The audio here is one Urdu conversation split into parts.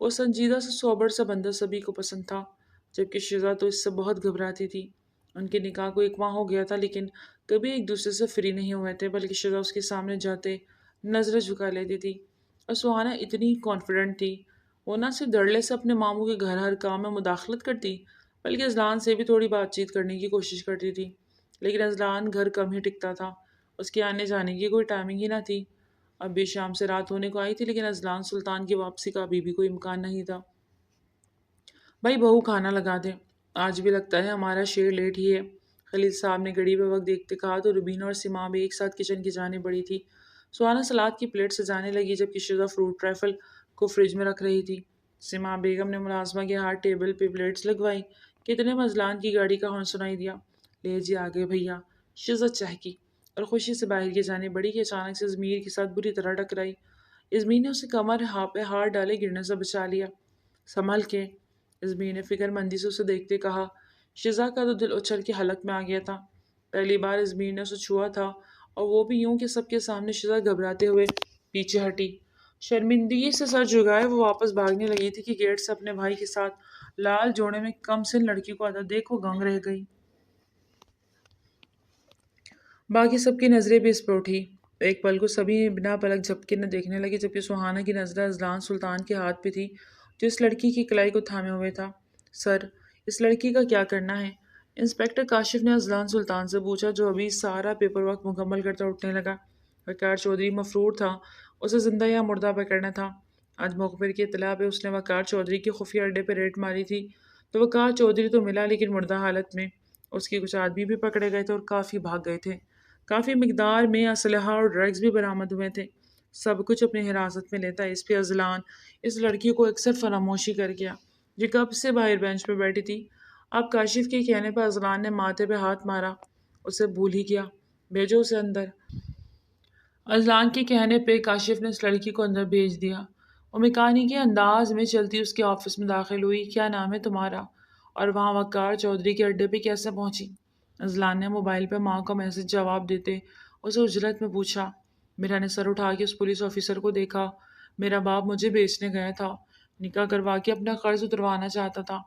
وہ سنجیدہ سے سوبر سا بندہ سبھی کو پسند تھا، جبکہ شزا تو اس سے بہت گھبراتی تھی۔ ان کے نکاح کو 1 ماہ ہو گیا تھا، لیکن کبھی ایک دوسرے سے فری نہیں ہوئے تھے، بلکہ شزا اس کے سامنے جاتے نظریں جھکا لیتی تھی، اور سہانا اتنی کانفیڈنٹ تھی، وہ نہ صرف دھڑلے سے اپنے ماموں کے گھر ہر کام میں مداخلت کرتی، بلکہ اذلان سے بھی تھوڑی بات چیت کرنے کی کوشش کرتی تھی۔ لیکن اذلان گھر کم ہی ٹکتا تھا، اس کے آنے جانے کی کوئی ٹائمنگ ہی نہ تھی۔ اب بھی شام سے رات ہونے کو آئی تھی، لیکن اذلان سلطان کی واپسی کا ابھی بھی کوئی امکان نہیں تھا۔ بھائی بہو کھانا لگا دے، آج بھی لگتا ہے ہمارا شیر لیٹ ہی ہے، خلیل صاحب نے گھڑی پہ وقت دیکھتے کہا تو روبینہ اور سیما بھی ایک ساتھ کچن کی جانب بڑھی تھی۔ سہانا سلاد کی پلیٹ سجانے لگی، جبکہ شزا فروٹ ٹرائفل کو فریج میں رکھ رہی تھی۔ سیما بیگم نے ملازمہ کے ہاتھ ٹیبل پہ پلیٹس لگوائی کہ اتنے میں اذلان کی گاڑی کا ہارن سنائی دیا۔ لے جی آگے بھیا، شزا چہکی اور خوشی سے باہر کی جانب بڑھی کہ اچانک سے ازمیر کے ساتھ بری طرح ٹکرائی۔ ازمیر نے اسے کمر پہ ہاتھ ڈالے گرنے سے بچا لیا۔ سنبھل کے، ازمیر نے فکر مندی سے اسے دیکھتے کہا۔ شزا کا تو دل اچھل کے حلق میں آ گیا تھا۔ پہلی بار ازمیر نے اسے چھوا تھا، اور وہ بھی یوں کہ سب کے سامنے۔ شزا گھبراتے ہوئے پیچھے ہٹی، شرمندگی سے سر جھکائے وہ واپس بھاگنے لگی تھی کہ گیٹ سے اپنے بھائی کے ساتھ لال جوڑے میں کم سن لڑکی کو دیکھ وہ گنگ رہ گئی۔ باقی سب کی نظریں بھی اس پر اٹھی۔ ایک پل کو سبھی بنا پلک جھپکے نہ دیکھنے لگے، جبکہ سہانا کی نظریں اذلان سلطان کے ہاتھ پہ تھی، جو اس لڑکی کی کلائی کو تھامے ہوئے تھا۔ سر، اس لڑکی کا کیا کرنا ہے؟ انسپکٹر کاشف نے اذلان سلطان سے پوچھا، جو ابھی سارا پیپر ورک مکمل کرتا اٹھنے لگا۔ وقار چودھری مفرور تھا، اسے زندہ یا مردہ پکڑنا تھا۔ آج مخبر کی اطلاع پہ اس نے وقار چودھری کے خفیہ اڈے پہ ریڈ ماری تھی، تو وقار چودھری تو ملا، لیکن مردہ حالت میں۔ اس کے کچھ آدمی بھی پکڑے گئے تھے اور کافی بھاگ گئے تھے۔ کافی مقدار میں اسلحہ اور ڈرگز بھی برآمد ہوئے تھے۔ سب کچھ اپنی حراست میں لیتا اس پہ اذلان اس لڑکی کو اکثر فراموشی کر گیا، جو کب سے باہر بینچ پہ بیٹھی تھی۔ اب کاشف کے کہنے پر اذلان نے ماتھے پہ ہاتھ مارا، اسے بھول ہی گیا۔ بھیجو اسے اندر۔ اذلان کے کہنے پہ کاشف نے اس لڑکی کو اندر بھیج دیا۔ وہ میکانیکی انداز میں چلتی اس کے آفس میں داخل ہوئی۔ کیا نام ہے تمہارا؟ اور وہاں وقار چودھری کے اڈے پہ کیسے پہنچی؟ اذلان نے موبائل پہ ماں کا میسج جواب دیتے اسے اجلت میں پوچھا۔ میرا نے سر اٹھا کے اس پولیس آفیسر کو دیکھا۔ میرا باپ مجھے بیچنے گیا تھا، نکاح کروا کے اپنا قرض اتروانا چاہتا تھا۔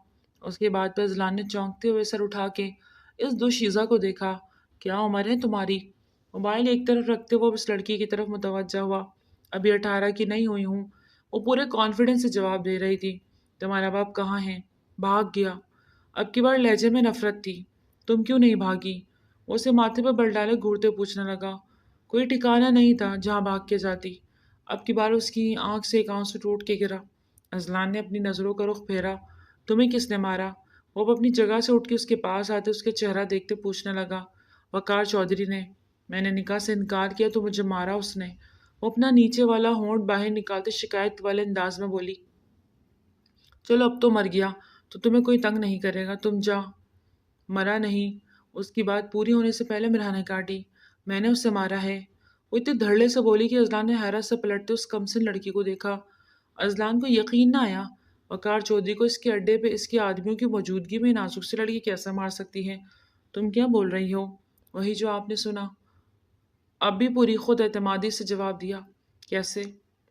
اس کے بعد پہ اذلان نے چونکتے ہوئے سر اٹھا کے اس دوشیزہ کو دیکھا۔ کیا عمر ہے تمہاری؟ موبائل ایک طرف رکھتے وہ اس لڑکی کی طرف متوجہ ہوا۔ ابھی 18 کی نہیں ہوئی ہوں، وہ پورے کانفیڈنس سے جواب دے رہی تھی۔ تمہارا باپ کہاں ہے؟ بھاگ گیا۔ اب کی بار لہجے میں نفرت تھی۔ تم کیوں نہیں بھاگی؟ وہ اسے ماتھے پہ بل ڈالے گھورتے پوچھنے لگا۔ کوئی ٹھکانہ نہیں تھا جہاں بھاگ کے جاتی۔ اب کی بار اس کی آنکھ سے ایک آنسو ٹوٹ کے گرا۔ اذلان نے اپنی نظروں کا رخ پھیرا۔ تمہیں کس نے مارا؟ وہ اپنی جگہ سے اٹھ کے اس کے پاس آتے اس کے چہرہ دیکھتے پوچھنے لگا۔ وقار چودھری نے۔ میں نے نکاح سے انکار کیا تو مجھے مارا اس نے۔ وہ اپنا نیچے والا ہونٹ باہر نکالتے شکایت والے انداز میں بولی۔ چلو اب تو مر گیا تو تمہیں کوئی تنگ نہیں کرے گا، تم جا۔ مرا نہیں۔ اس کی بات پوری ہونے سے پہلے مرہا نے کاٹی۔ میں نے اسے مارا ہے۔ وہ اتنے دھڑلے سے بولی کہ اذلان نے حیرت سے پلٹتے اس کمسن لڑکی کو دیکھا۔ اذلان کو یقین نہ آیا، وقار چودھری کو اس کے اڈے پہ اس کے آدمیوں کی موجودگی میں نازک سی لڑکی کیسے مار سکتی ہے؟ تم کیا بول رہی ہو؟ وہی جو آپ نے سنا۔ اب بھی پوری خود اعتمادی سے جواب دیا۔ کیسے؟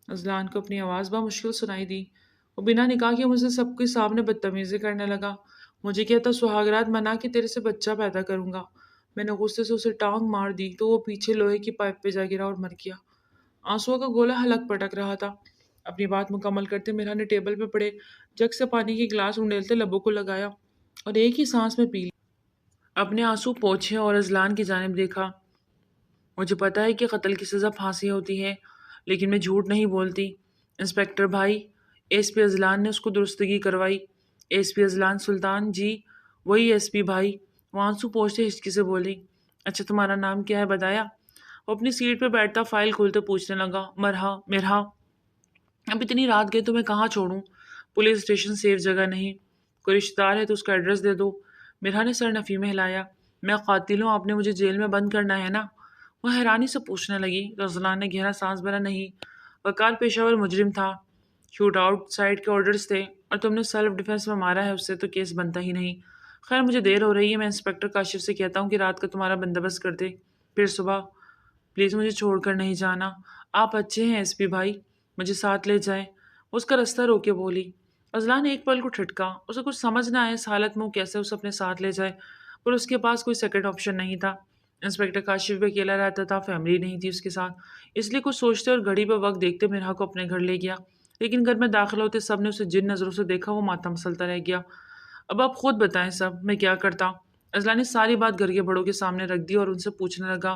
اذلان کو اپنی آواز بمشکل سنائی دی۔ وہ بنا نکاح کے مجھ سے سب کے سامنے بدتمیزی کرنے لگا، مجھے کہتا سہاگرات منا کے تیرے سے بچہ پیدا کروں گا۔ میں نے غصے سے اسے ٹانگ مار دی تو وہ پیچھے لوہے کی پائپ پہ جا گرا اور مر گیا۔ آنسوؤں کا گولا حلق پٹک رہا تھا۔ اپنی بات مکمل کرتے میرا نے ٹیبل پہ پڑے جگ سے پانی کی گلاس انڈیلتے لبوں کو لگایا اور ایک ہی سانس میں پی لیا۔ اپنے آنسو پوچھے اور اذلان کی جانب دیکھا۔ مجھے پتا ہے کہ قتل کی سزا پھانسی ہوتی ہے، لیکن میں جھوٹ نہیں بولتی۔ انسپکٹر بھائی، ایس پی اذلان نے اس کو درستگی کروائی۔ ایس پی اذلان سلطان؟ جی وہی ایس پی بھائی، وہ آنسو پوچھتے ہچکی سے بولی۔ اچھا تمہارا نام کیا ہے بتایا؟ وہ اپنی سیٹ پہ بیٹھتا فائل کھولتے پوچھنے لگا۔ مرہا۔ مرہا۔ اب اتنی رات گئے تو میں کہاں چھوڑوں؟ پولیس اسٹیشن سیف جگہ نہیں، کوئی رشتہ دار ہے تو اس کا ایڈریس دے دو۔ مرہا نے سر نفی میں ہلایا۔ میں قاتل ہوں، آپ نے مجھے جیل میں بند کرنا ہے نا؟ وہ حیرانی سے پوچھنے لگی تو اذلان نے گہرا سانس بھرا۔ نہیں، وقار پیشہ ور مجرم تھا، شوٹ آؤٹ سائٹ کے آرڈرز تھے، اور تم نے سیلف ڈیفenس میں مارا ہے، اس سے تو کیس بنتا ہی نہیں۔ خیر مجھے دیر ہو رہی ہے، میں انسپکٹر کاشف سے کہتا ہوں کہ رات کا تمہارا بندوبست کر دے، پھر صبح۔ پلیز مجھے چھوڑ کر نہیں جانا، آپ اچھے ہیں ایس پی بھائی، مجھے ساتھ لے جائیں۔ اس کا راستہ روکے بولی۔ ازلان ایک پل کو ٹھٹکا، اسے کچھ سمجھ نہ آئے اس حالت میں وہ کیسے اسے اپنے ساتھ لے جائے، پر اس کے پاس کوئی سیکنڈ آپشن نہیں تھا۔ انسپیکٹر کاشف بھی اکیلا رہتا تھا، فیملی نہیں تھی اس کے ساتھ، اس لیے کچھ سوچتے اور گھڑی پہ وقت دیکھتے مرحا کو اپنے گھر لے گیا۔ لیکن گھر میں داخل ہوتے سب نے اسے جن نظروں سے دیکھا، وہ ماتھا مسلتا رہ گیا۔ اب آپ خود بتائیں سب، میں کیا کرتا؟ ازلان نے ساری بات گھر کے بڑوں کے سامنے رکھ دی اور ان سے پوچھنے لگا۔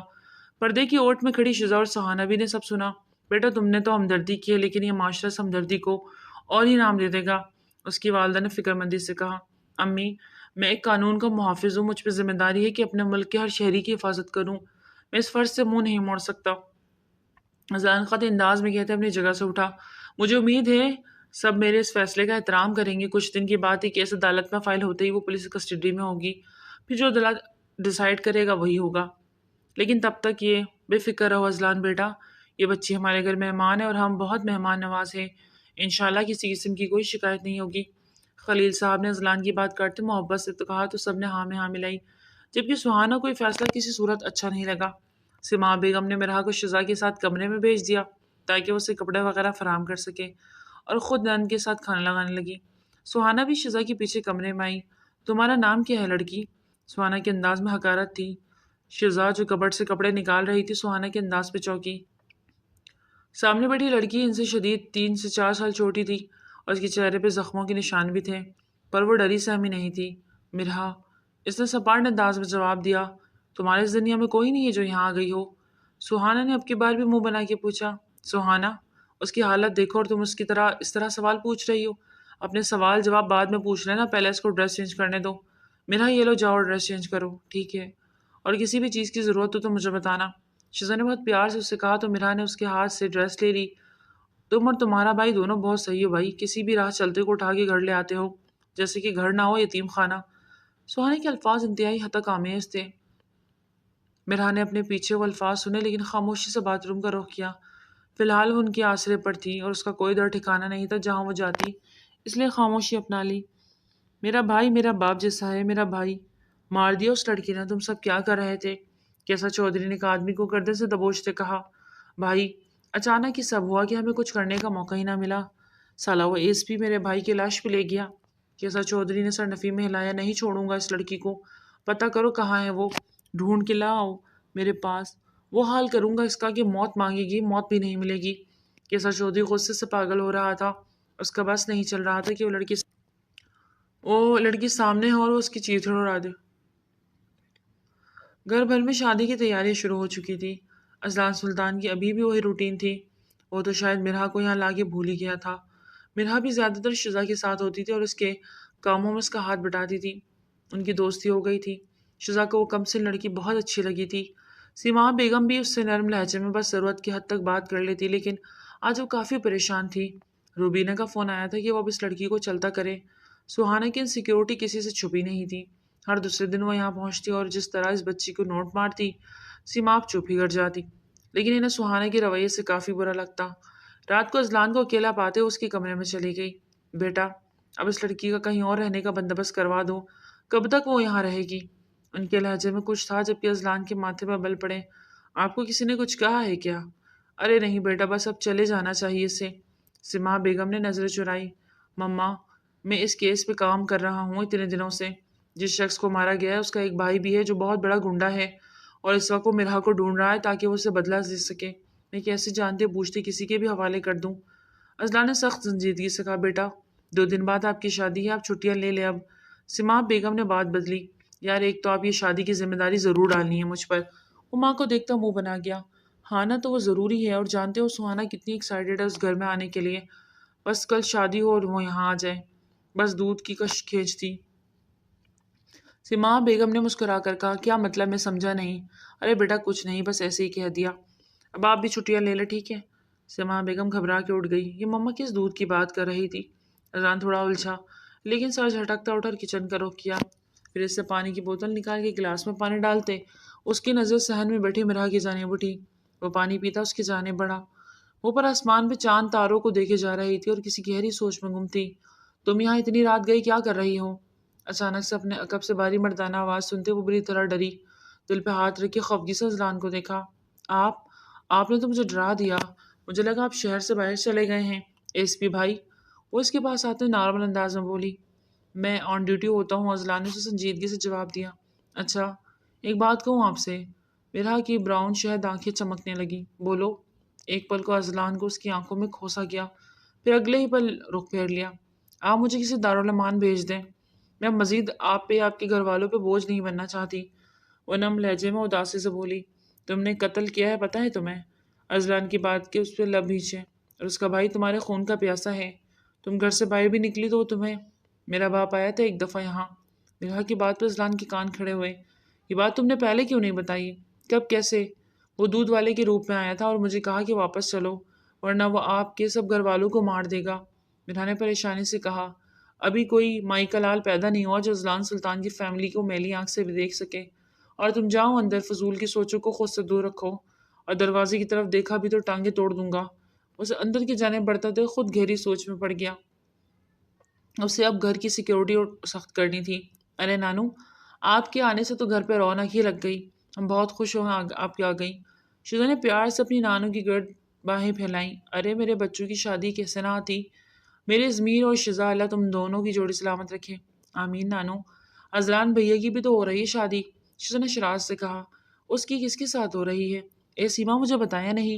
پردے کی اوٹ میں کھڑی شزا اور سہانا بھی نے سب سنا۔ بیٹا تم نے تو ہمدردی کی ہے، لیکن یہ معاشرہ سے ہمدردی کو اور ہی نام دے دے گا، اس کی والدہ نے فکر مندی سے کہا۔ امی، میں ایک قانون کا محافظ ہوں، مجھ پہ ذمہ داری ہے کہ اپنے ملک کے ہر شہری کی حفاظت کروں، میں اس فرض سے منہ نہیں موڑ سکتا۔ ازلان خط انداز میں کہتے اپنی جگہ سے اٹھا۔ مجھے امید ہے سب میرے اس فیصلے کا احترام کریں گے۔ کچھ دن کی بات ہے، کیس عدالت میں فائل ہوتے ہی وہ پولیس کسٹڈی میں ہوگی، پھر جو عدالت ڈیسائیڈ کرے گا وہی ہوگا۔ لیکن تب تک یہ بے فکر رہو ازلان بیٹا، یہ بچی ہمارے گھر مہمان ہے اور ہم بہت مہمان نواز ہیں، انشاءاللہ کسی قسم کی کوئی شکایت نہیں ہوگی۔ خلیل صاحب نے ازلان کی بات کرتے محبت سے تو کہا تو سب نے ہاں میں ہاں ملائی، جبکہ سہانا کوئی فیصلہ کسی صورت اچھا نہیں لگا۔ سما بیگم نے مرحا کو شزا کے ساتھ کمرے میں بھیج دیا تاکہ وہ اسے کپڑے وغیرہ فراہم کر سکے، اور خود نند کے ساتھ کھانا لگانے لگی۔ سہانا بھی شزا کے پیچھے کمرے میں آئی۔ تمہارا نام کیا ہے لڑکی؟ سہانا کے انداز میں حقارت تھی۔ شزا جو کبٹ سے کپڑے نکال رہی تھی سہانا کے انداز پہ چوکی۔ سامنے بیٹھی لڑکی ان سے شدید 3 سے 4 سال چھوٹی تھی اور اس کے چہرے پہ زخموں کے نشان بھی تھے، پر وہ ڈری سہمی نہیں تھی۔ مرحا، اس نے سپاٹ انداز میں جواب دیا، تمہارے اس دنیا میں کوئی نہیں ہے جو یہاں آ گئی ہو؟ سہانا نے اب کی بار بھی منہ بنا کے پوچھا۔ سہانا، اس کی حالت دیکھو اور تم اس طرح سوال پوچھ رہی ہو؟ اپنے سوال جواب بعد میں پوچھ لینا، پہلے اس کو ڈریس چینج کرنے دو۔ مرحا، یہ لو جاؤ ڈریس چینج کرو، ٹھیک ہے؟ اور کسی بھی چیز کی ضرورت ہو تو مجھے بتانا۔ شزا نے بہت پیار سے اس سے کہا تو مرحا نے اس کے ہاتھ سے ڈریس لے لی۔ تم اور تمہارا بھائی دونوں بہت صحیح ہو بھائی، کسی بھی راہ چلتے کو اٹھا کے گھر لے آتے ہو، جیسے کہ گھر نہ ہو یتیم خانہ۔ سہانے کے الفاظ انتہائی حد آمیز تھے۔ مرحا نے اپنے پیچھے وہ الفاظ سنے لیکن خاموشی سے باتھ روم کا رخ کیا۔ فی الحال وہ ان کے آسرے پر تھی اور اس کا کوئی در ٹھکانہ نہیں تھا جہاں وہ جاتی، اس لیے خاموشی اپنا لی۔ میرا بھائی میرا باپ جیسا ہے، میرا بھائی۔ مار دیا اس لڑکی نے، تم سب کیا کر رہے تھے؟ کیسا چودھری نے ایک آدمی کو گردن سے دبوچتے کہا۔ بھائی، اچانک ہی سب ہوا کہ ہمیں کچھ کرنے کا موقع ہی نہ ملا، سالہ وہ ایس پی میرے بھائی کی لاش پہ لے گیا۔ کیسا چودھری نے سر نفی میں ہلایا۔ نہیں چھوڑوں گا اس لڑکی کو، پتہ کرو کہاں ہے وہ، ڈھونڈ کے لاؤ میرے پاس، وہ حال کروں گا اس کا کہ موت مانگے گی موت بھی نہیں ملے گی۔ کیسا چودھری غصے سے پاگل ہو رہا تھا، اس کا بس نہیں چل رہا تھا کہ وہ لڑکی سامنے ہو اور وہ اس کی چیتڑ اڑا دے۔ گھر بھر میں شادی کی تیاریاں شروع ہو چکی تھی۔ ازلان سلطان کی ابھی بھی وہی روٹین تھی، وہ تو شاید مرحا کو یہاں لا کے بھول ہی گیا تھا۔ مرحا بھی زیادہ تر شزا کے ساتھ ہوتی تھی اور اس کے کاموں میں اس کا ہاتھ بٹاتی تھی، ان کی دوستی ہو گئی تھی۔ شزا کو وہ کم سن لڑکی بہت اچھی لگی تھی۔ سیما بیگم بھی اس سے نرم لہجے میں بس ضرورت کی حد تک بات کر لیتی، لیکن آج وہ کافی پریشان تھی۔ روبینہ کا فون آیا تھا کہ وہ اب اس لڑکی کو چلتا کرے۔ سہانا کی انسیکیورٹی کسی سے چھپی نہیں تھی، ہر دوسرے دن وہ یہاں پہنچتی اور جس طرح اس بچی کو نوٹ مارتی، سیما اب چپ ہی کر جاتی، لیکن انہیں سہانا کے رویے سے کافی برا لگتا۔ رات کو ازلان کو اکیلا پاتے اس کے کمرے میں چلی گئی۔ بیٹا، اب اس لڑکی کا کہیں اور رہنے کا بندوبست کروا دو، کب تک وہ یہاں رہے گی؟ ان کے لہجے میں کچھ تھا جبکہ ازلان کے ماتھے پر بل پڑے۔ آپ کو کسی نے کچھ کہا ہے کیا؟ ارے نہیں بیٹا، بس اب چلے جانا چاہیے اسے۔ سما بیگم نے نظریں چرائی۔ مما، میں اس کیس پہ کام کر رہا ہوں اتنے دنوں سے، جس شخص کو مارا گیا ہے اس کا ایک بھائی بھی ہے جو بہت بڑا گنڈا ہے، اور اس وقت وہ مرحا کو ڈھونڈ رہا ہے تاکہ وہ اسے بدلہ دے سکے۔ میں کیسے جانتے بوجھتے کسی کے بھی حوالے کر دوں؟ ازلان نے سخت سنجیدگی سے کہا، بیٹا 2 دن بعد آپ کی شادی ہے، آپ چھٹیاں لے لے اب۔ سما بیگم نے بات بدلی۔ یار ایک تو آپ یہ شادی کی ذمہ داری ضرور ڈالنی ہے مجھ پر۔ وہ ماں کو دیکھتا منہ بنا گیا۔ ہاں نا، تو وہ ضروری ہے، اور جانتے ہو سہانا کتنی ایکسائٹیڈ ہے اس گھر میں آنے کے لیے، بس کل شادی ہو اور وہ یہاں آ جائے، بس دودھ کی کش کھینچتی۔ سما بیگم نے مسکرا کر کہا، کیا مطلب؟ میں سمجھا نہیں۔ ارے بیٹا کچھ نہیں، بس ایسے ہی کہہ دیا۔ اب آپ بھی چھٹیاں لے لیں، ٹھیک ہے؟ سما بیگم گھبرا کے اٹھ گئی۔ یہ مما کس دودھ کی بات کر رہی تھی؟ ازلان تھوڑا الجھا، لیکن سر جھٹکتا اٹھ اور کچن کا رخ کیا، پھر اس سے پانی کی بوتل نکال کے گلاس میں پانی ڈالتے اس کی نظر صحن میں بیٹھی مرحا کی جانب اٹھی۔ وہ پانی پیتا اس کی جانب بڑھا، وہ پر آسمان پہ چاند تاروں کو دیکھے جا رہی تھی اور کسی گہری سوچ میں گم تھی۔ تم یہاں اتنی رات گئی کیا کر رہی ہو؟ اچانک سے اپنے عقب سے باری مردانہ آواز سنتے وہ بری طرح ڈری، دل پہ ہاتھ رکھ کے خفگی سے ازلان کو دیکھا۔ آپ نے تو مجھے ڈرا دیا، مجھے لگا آپ شہر سے باہر چلے گئے ہیں۔ ایس پی بھائی، وہ اس کے پاس آتے ہوئے نارمل انداز میں بولی۔ میں آن ڈیوٹی ہوتا ہوں، اذلان نے اسے سنجیدگی سے جواب دیا۔ اچھا، ایک بات کہوں آپ سے؟ میرا کی براؤن شہد آنکھیں چمکنے لگی۔ بولو۔ ایک پل کو اذلان کو اس کی آنکھوں میں کھوسا گیا، پھر اگلے ہی پل رخ پھیر لیا۔ آپ مجھے کسی دارالمان بھیج دیں، میں مزید آپ پہ آپ کے گھر والوں پہ بوجھ نہیں بننا چاہتی۔ وہ نم لہجے میں اداسی سے بولی۔ تم نے قتل کیا ہے، پتہ ہے تمہیں؟ اذلان کی بات کے اس پہ لب ہیچے۔ اور اس کا بھائی تمہارے خون کا پیاسا ہے، تم گھر سے باہر بھی نکلی تو وہ تمہیں… میرا باپ آیا تھا ایک دفعہ یہاں۔ میرا کی بات پہ اذلان کے کان کھڑے ہوئے۔ یہ بات تم نے پہلے کیوں نہیں بتائی؟ کب، کیسے؟ وہ دودھ والے کے روپ میں آیا تھا اور مجھے کہا کہ واپس چلو ورنہ وہ آپ کے سب گھر والوں کو مار دے گا۔ میرا نے پریشانی سے کہا۔ ابھی کوئی مائی کا لال پیدا نہیں ہوا جو اذلان سلطان کی فیملی کو میلی آنکھ سے بھی دیکھ سکے۔ اور تم جاؤ اندر، فضول کی سوچوں کو خود سے دور رکھو، اور دروازے کی طرف دیکھا بھی تو ٹانگیں توڑ دوں گا۔ اسے اندر کی جانب بڑھتا دیکھ خود گہری سوچ میں پڑ گیا۔ اسے اب گھر کی سیکیورٹی اور سخت کرنی تھی۔ ارے نانو، آپ کے آنے سے تو گھر پہ رونق ہی لگ گئی، ہم بہت خوش ہو آپ کے آ گئی۔ شیزا نے پیار سے اپنی نانو کی گرد باہیں پھیلائیں۔ ارے میرے بچوں کی شادی کیسے نہ آتی؟ میرے ضمیر اور شیزا، اللہ تم دونوں کی جوڑی سلامت رکھے۔ آمین نانو۔ اذلان بھیا کی بھی تو ہو رہی ہے شادی، شیزا نے شراز سے کہا۔ اس کی کس کے ساتھ ہو رہی ہے؟ اے سیما، مجھے بتایا نہیں۔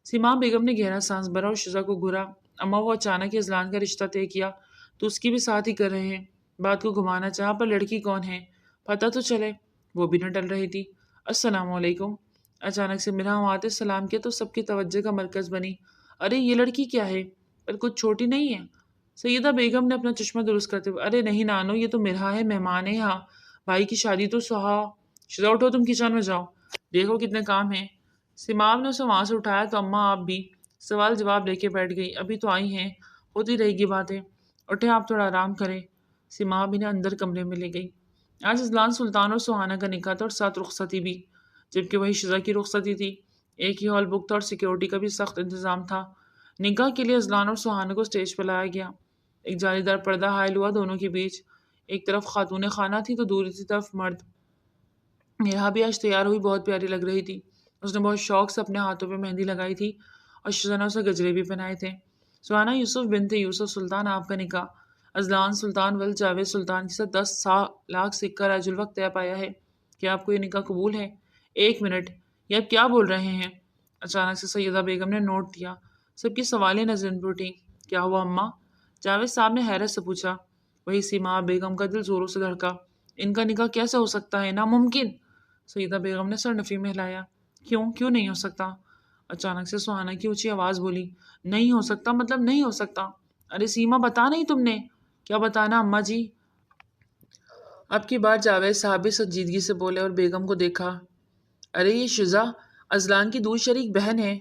سیما بیگم نے گہرا سانس بھرا اور شیزا کو گھورا۔ اما، وہ اچانک اذلان کا رشتہ طے کیا تو اس کی بھی ساتھ ہی کر رہے ہیں۔ بات کو گھمانا چاہا پر لڑکی کون ہے پتہ تو چلے۔ وہ بھی نہ ٹل رہی تھی۔ السلام علیکم۔ اچانک سے میرا آتے سلام کیا تو سب کی توجہ کا مرکز بنی۔ ارے یہ لڑکی کیا ہے؟ پر کچھ چھوٹی نہیں ہے؟ سیدہ بیگم نے اپنا چشمہ درست کرتے ہوئے، ارے نہیں نانو، یہ تو میرا ہے، مہمان ہے یہاں، بھائی کی شادی تو سہا۔ شیزا اٹھو، تم کچن میں جاؤ، دیکھو کتنے کام ہیں۔ سیماب نے اسے وہاں سے اٹھایا تو اماں آپ بھی سوال جواب لے کے بیٹھ گئی۔ ابھی تو آئی ہیں، ہوتی رہے گی باتیں، اٹھے آپ تھوڑا آرام کریں۔ سیماب انہیں اندر کمرے میں لے گئی۔ آج اذلان سلطان اور سہانا کا نکاح تھا اور ساتھ رخصتی بھی، جبکہ وہی شیزا کی رخصتی تھی۔ ایک ہی ہال بک تھا اور سیکیورٹی کا بھی سخت انتظام تھا۔ نکاح کے لیے اذلان اور سہانا کو سٹیج پر لایا گیا۔ ایک جالی دار پردہ حائل ہوا دونوں کے بیچ۔ ایک طرف خاتون خانہ تھی تو دوسری طرف مرد۔ میرا بھی آج تیار ہوئی بہت پیاری لگ رہی تھی۔ اس نے بہت شوق سے اپنے ہاتھوں پہ مہندی لگائی تھی اور شیزا نے اسے گجرے بھی پہنائے تھے۔ سہانا یوسف بنت یوسف سلطان، آپ کا نکاح اذلان سلطان ول جاوید سلطان کے ساتھ 10 لاکھ سکہ راج الوقت طے پایا ہے۔ کیا آپ کو یہ نکاح قبول ہے؟ ایک منٹ، یہ آپ کیا بول رہے ہیں؟ اچانک سے سیدہ بیگم نے نوٹ دیا۔ سب کی سوالیہ نظر ان پر اٹھی۔ کیا ہوا اماں؟ جاوید صاحب نے حیرت سے پوچھا۔ وہی سیما بیگم کا دل زوروں سے دھڑکا۔ ان کا نکاح کیسے ہو سکتا ہے؟ ناممکن۔ سیدہ بیگم نے سر نفی میں ہلایا۔ کیوں نہیں ہو سکتا؟ اچانک سے سہانا کی اونچی آواز بولی۔ نہیں ہو سکتا مطلب نہیں ہو سکتا۔ ارے سیما، بتا نہیں تم نے؟ کیا بتانا اماں جی؟ اب کی بار جاوید صاحب بھی سنجیدگی سے بولے اور بیگم کو دیکھا۔ ارے یہ شیزا اذلان کی دور شریک بہن ہے۔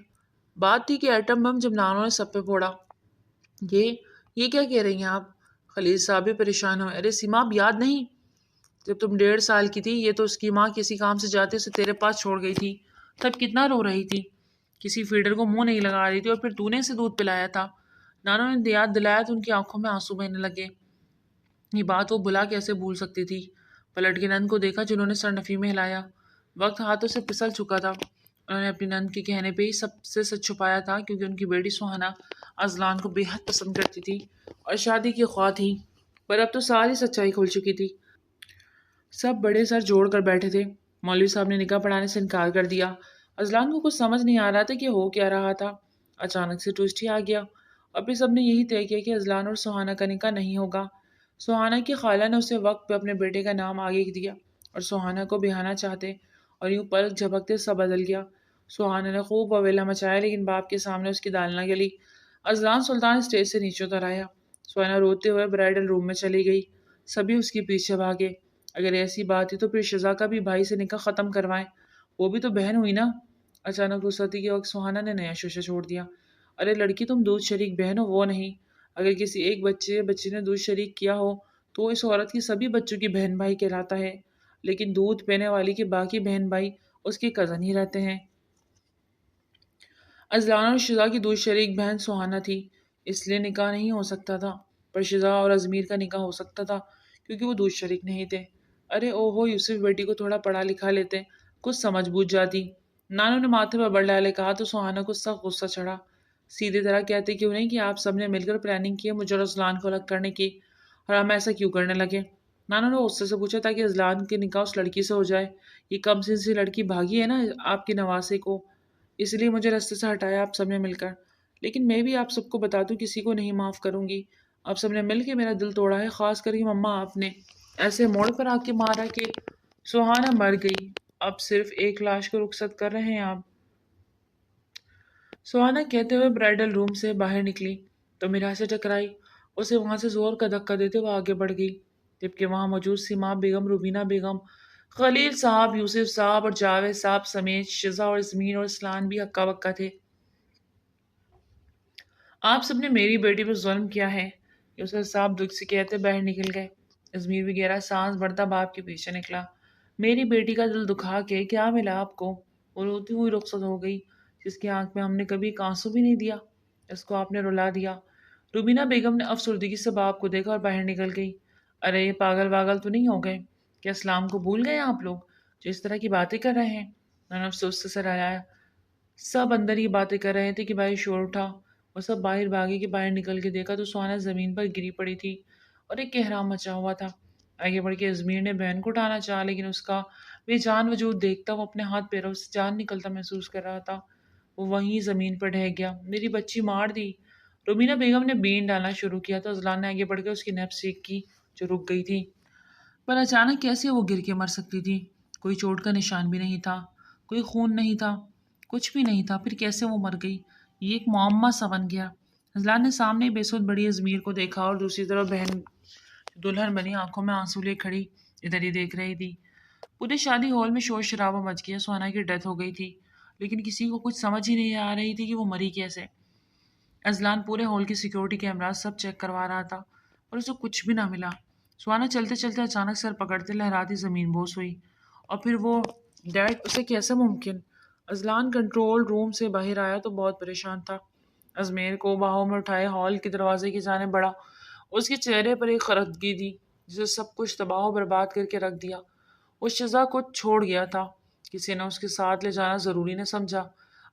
بات تھی کہ ایٹم بم جب نانوں نے سب پہ پھوڑا۔ یہ کیا کہہ رہی ہیں آپ؟ خلیل صاحب بھی پریشان ہوئے۔ ارے سیما، اب یاد نہیں؟ جب تم 1.5 سال کی تھی، یہ تو اس کی ماں کسی کام سے جاتے اسے تیرے پاس چھوڑ گئی تھی، تب کتنا رو رہی تھی، کسی فیڈر کو منہ نہیں لگا رہی تھی، اور پھر تو نے اسے دودھ پلایا تھا۔ نانوں نے یاد دلایا تو ان کی آنکھوں میں آنسو بہنے لگے۔ یہ بات وہ بھلا کیسے بھول سکتی تھی؟ پلٹ کے نند کو دیکھا جنہوں نے سر نفی میں ہلایا۔ وقت ہاتھوں سے پھسل چکا تھا۔ انہوں نے اپنی نند کے کہنے پہ ہی سب سے سچ چھپایا تھا، کیونکہ ان کی بیٹی سہانا اذلان کو بے حد پسند کرتی تھی اور شادی کی خواہ تھی۔ پر اب تو ساری سچائی کھل چکی تھی۔ سب بڑے سر جوڑ کر بیٹھے تھے۔ مولوی صاحب نے نکاح پڑھانے سے انکار کر دیا۔ اذلان کو کچھ سمجھ نہیں آ رہا تھا کہ ہو کیا رہا تھا۔ اچانک سے ٹوسٹ ہی آ گیا اور پھر سب نے یہی طے کیا کہ اذلان اور سہانا کا نکاح نہیں ہوگا۔ سہانا کی خالہ نے اسے وقت پہ اپنے بیٹے کا نام آگے دیا اور سہانا کو بہانا چاہتے، اور یوں پلک جھپکتے سب بدل گیا۔ سہانا نے خوب وویلا مچایا لیکن باپ کے سامنے اس کی دال نہ گلی۔ اذلان سلطان اسٹیج سے نیچے اتر آیا۔ سہانا روتے ہوئے برائڈل روم میں چلی گئی۔ سبھی اس کے پیچھے بھاگے۔ اگر ایسی بات ہے تو پھر شیزا کا بھی بھائی سے نکاح ختم کروائیں، وہ بھی تو بہن ہوئی نا۔ اچانک رخصتی کے وقت سہانا نے نیا شوشہ چھوڑ دیا۔ ارے لڑکی، تم دودھ شریک بہن ہو، وہ نہیں۔ اگر کسی ایک بچے نے دودھ شریک کیا ہو تو اس عورت کی سبھی بچوں کی بہن بھائی کہلاتا ہے، لیکن دودھ پینے والی کے باقی بہن بھائی اس کے کزن ہی رہتے ہیں۔ اذلان اور شیزا کی دودھ شریک بہن سہانا تھی، اس لیے نکاح نہیں ہو سکتا تھا، پر شیزا اور ازمیر کا نکاح ہو سکتا تھا کیونکہ وہ دودھ شریک نہیں تھے۔ ارے اوہو، یوسف بیٹی کو تھوڑا پڑھا لکھا لیتے، کچھ سمجھ بوجھ جاتی۔ نانوں نے ماتھے پر بڑھ ڈالے کہا تو سہانا کو سخت غصہ چڑھا۔ سیدھے طرح کہتے کیوں نہیں کہ آپ سب نے مل کر پلاننگ کی ہے مجھے اور ازلان کو الگ کرنے کی، اور ہم ایسا کیوں کرنے لگے؟ نانا نے غصے سے پوچھا تاکہ ازلان کے نکاح اس لڑکی سے ہو جائے۔ یہ کم سن سی لڑکی بھاگی ہے نا آپ کی نواسے کو، اس لیے مجھے رستے سے ہٹایا آپ سب نے مل کر۔ لیکن میں بھی آپ سب کو بتا دوں کسی کو نہیں معاف کروں گی۔ آپ سب نے مل کے میرا دل توڑا ہے، خاص کر کے مما آپ نے ایسے موڑ پر آ کے مارا کہ سہانا مر گئی۔ اب صرف ایک لاش کو رخصت کر رہے ہیں آپ۔ سہانا کہتے ہوئے برائڈل روم سے باہر نکلی تو میرا سے ٹکرائی، اسے وہاں سے زور کا دھکا دیتے وہ آگے بڑھ گئی، جبکہ وہاں موجود سیما بیگم، روبینہ بیگم، خلیل صاحب، یوسف صاحب اور جاوید صاحب سمیت شزا اور ازمیر اور اسلان بھی ہکا بکا تھے۔ آپ سب نے میری بیٹی پہ ظلم کیا ہے، یوسف صاحب دکھ سے کہتے باہر نکل گئے۔ ازمیر بھی گہرا سانس بھرتا باپ کے پیچھے نکلا۔ میری بیٹی کا دل دکھا کے کیا ملا آپ کو؟ وہ روتی ہوئی رخصت ہو گئی، جس کی آنکھ میں ہم نے کبھی ایک آنسو بھی نہیں دیا، اس کو آپ نے رلا دیا۔ روبینہ بیگم نے افسردگی سے باپ کو دیکھا اور باہر نکل گئی۔ ارے یہ پاگل واگل تو نہیں ہو گئے؟ کیا اسلام کو بھول گئے آپ لوگ جو اس طرح کی باتیں کر رہے ہیں؟ میں نے افسوس سے سر ہلایا۔ سب اندر یہ باتیں کر رہے تھے کہ بھائی شور اٹھا اور سب باہر بھاگے کہ باہر نکل کے دیکھا تو سہانا زمین پر گری پڑی تھی اور ایک کہرام مچا ہوا تھا۔ آگے بڑھ کے ازمیر نے بہن کو اٹھانا چاہا، لیکن اس کا بے جان وجود دیکھتا وہ اپنے ہاتھ پیروں سے جان نکلتا محسوس کر رہا تھا۔ وہ وہیں زمین پر ڈھہ گیا۔ میری بچی مار دی! روبینہ بیگم نے بین ڈالنا شروع کیا تو ازلان نے آگے بڑھ کے اس کی نیب سیک کی جو رک گئی تھی۔ پر اچانک کیسے وہ گر کے مر سکتی تھی؟ کوئی چوٹ کا نشان بھی نہیں تھا، کوئی خون نہیں تھا، کچھ بھی نہیں تھا، پھر کیسے وہ مر گئی؟ یہ ایک معمہ سا بن گیا۔ ازلان نے سامنے بے سود بڑی ازمیر کو دیکھا اور دوسری طرف بہن دلہن بنی آنکھوں میں آنسو لے کھڑی ادھر ہی دیکھ رہی تھی۔ پورے شادی ہال میں شور شرابہ مچ گیا۔ سہانا کی ڈیتھ ہو گئی تھی، لیکن کسی کو کچھ سمجھ ہی نہیں آ رہی تھی کہ وہ مری کیسے۔ ازلان پورے ہال کی سیکیورٹی کیمراز سب چیک کروا رہا تھا اور اسے کچھ بھی نہ ملا۔ سہانا چلتے چلتے اچانک سر پکڑتے لہراتی زمین بوس ہوئی، اور پھر وہ ڈیڈ اسے کیسے ممکن؟ ازلان کنٹرول روم سے باہر آیا تو بہت پریشان تھا۔ ازمیر کو باہوں میں اٹھائے ہال کے دروازے کی جانب بڑھا۔ اس کے چہرے پر ایک خردگی تھی جسے سب کچھ تباہ و برباد کر کے رکھ دیا۔ وہ شزا کو چھوڑ گیا تھا، کسی نے اس کے ساتھ لے جانا ضروری نہ سمجھا۔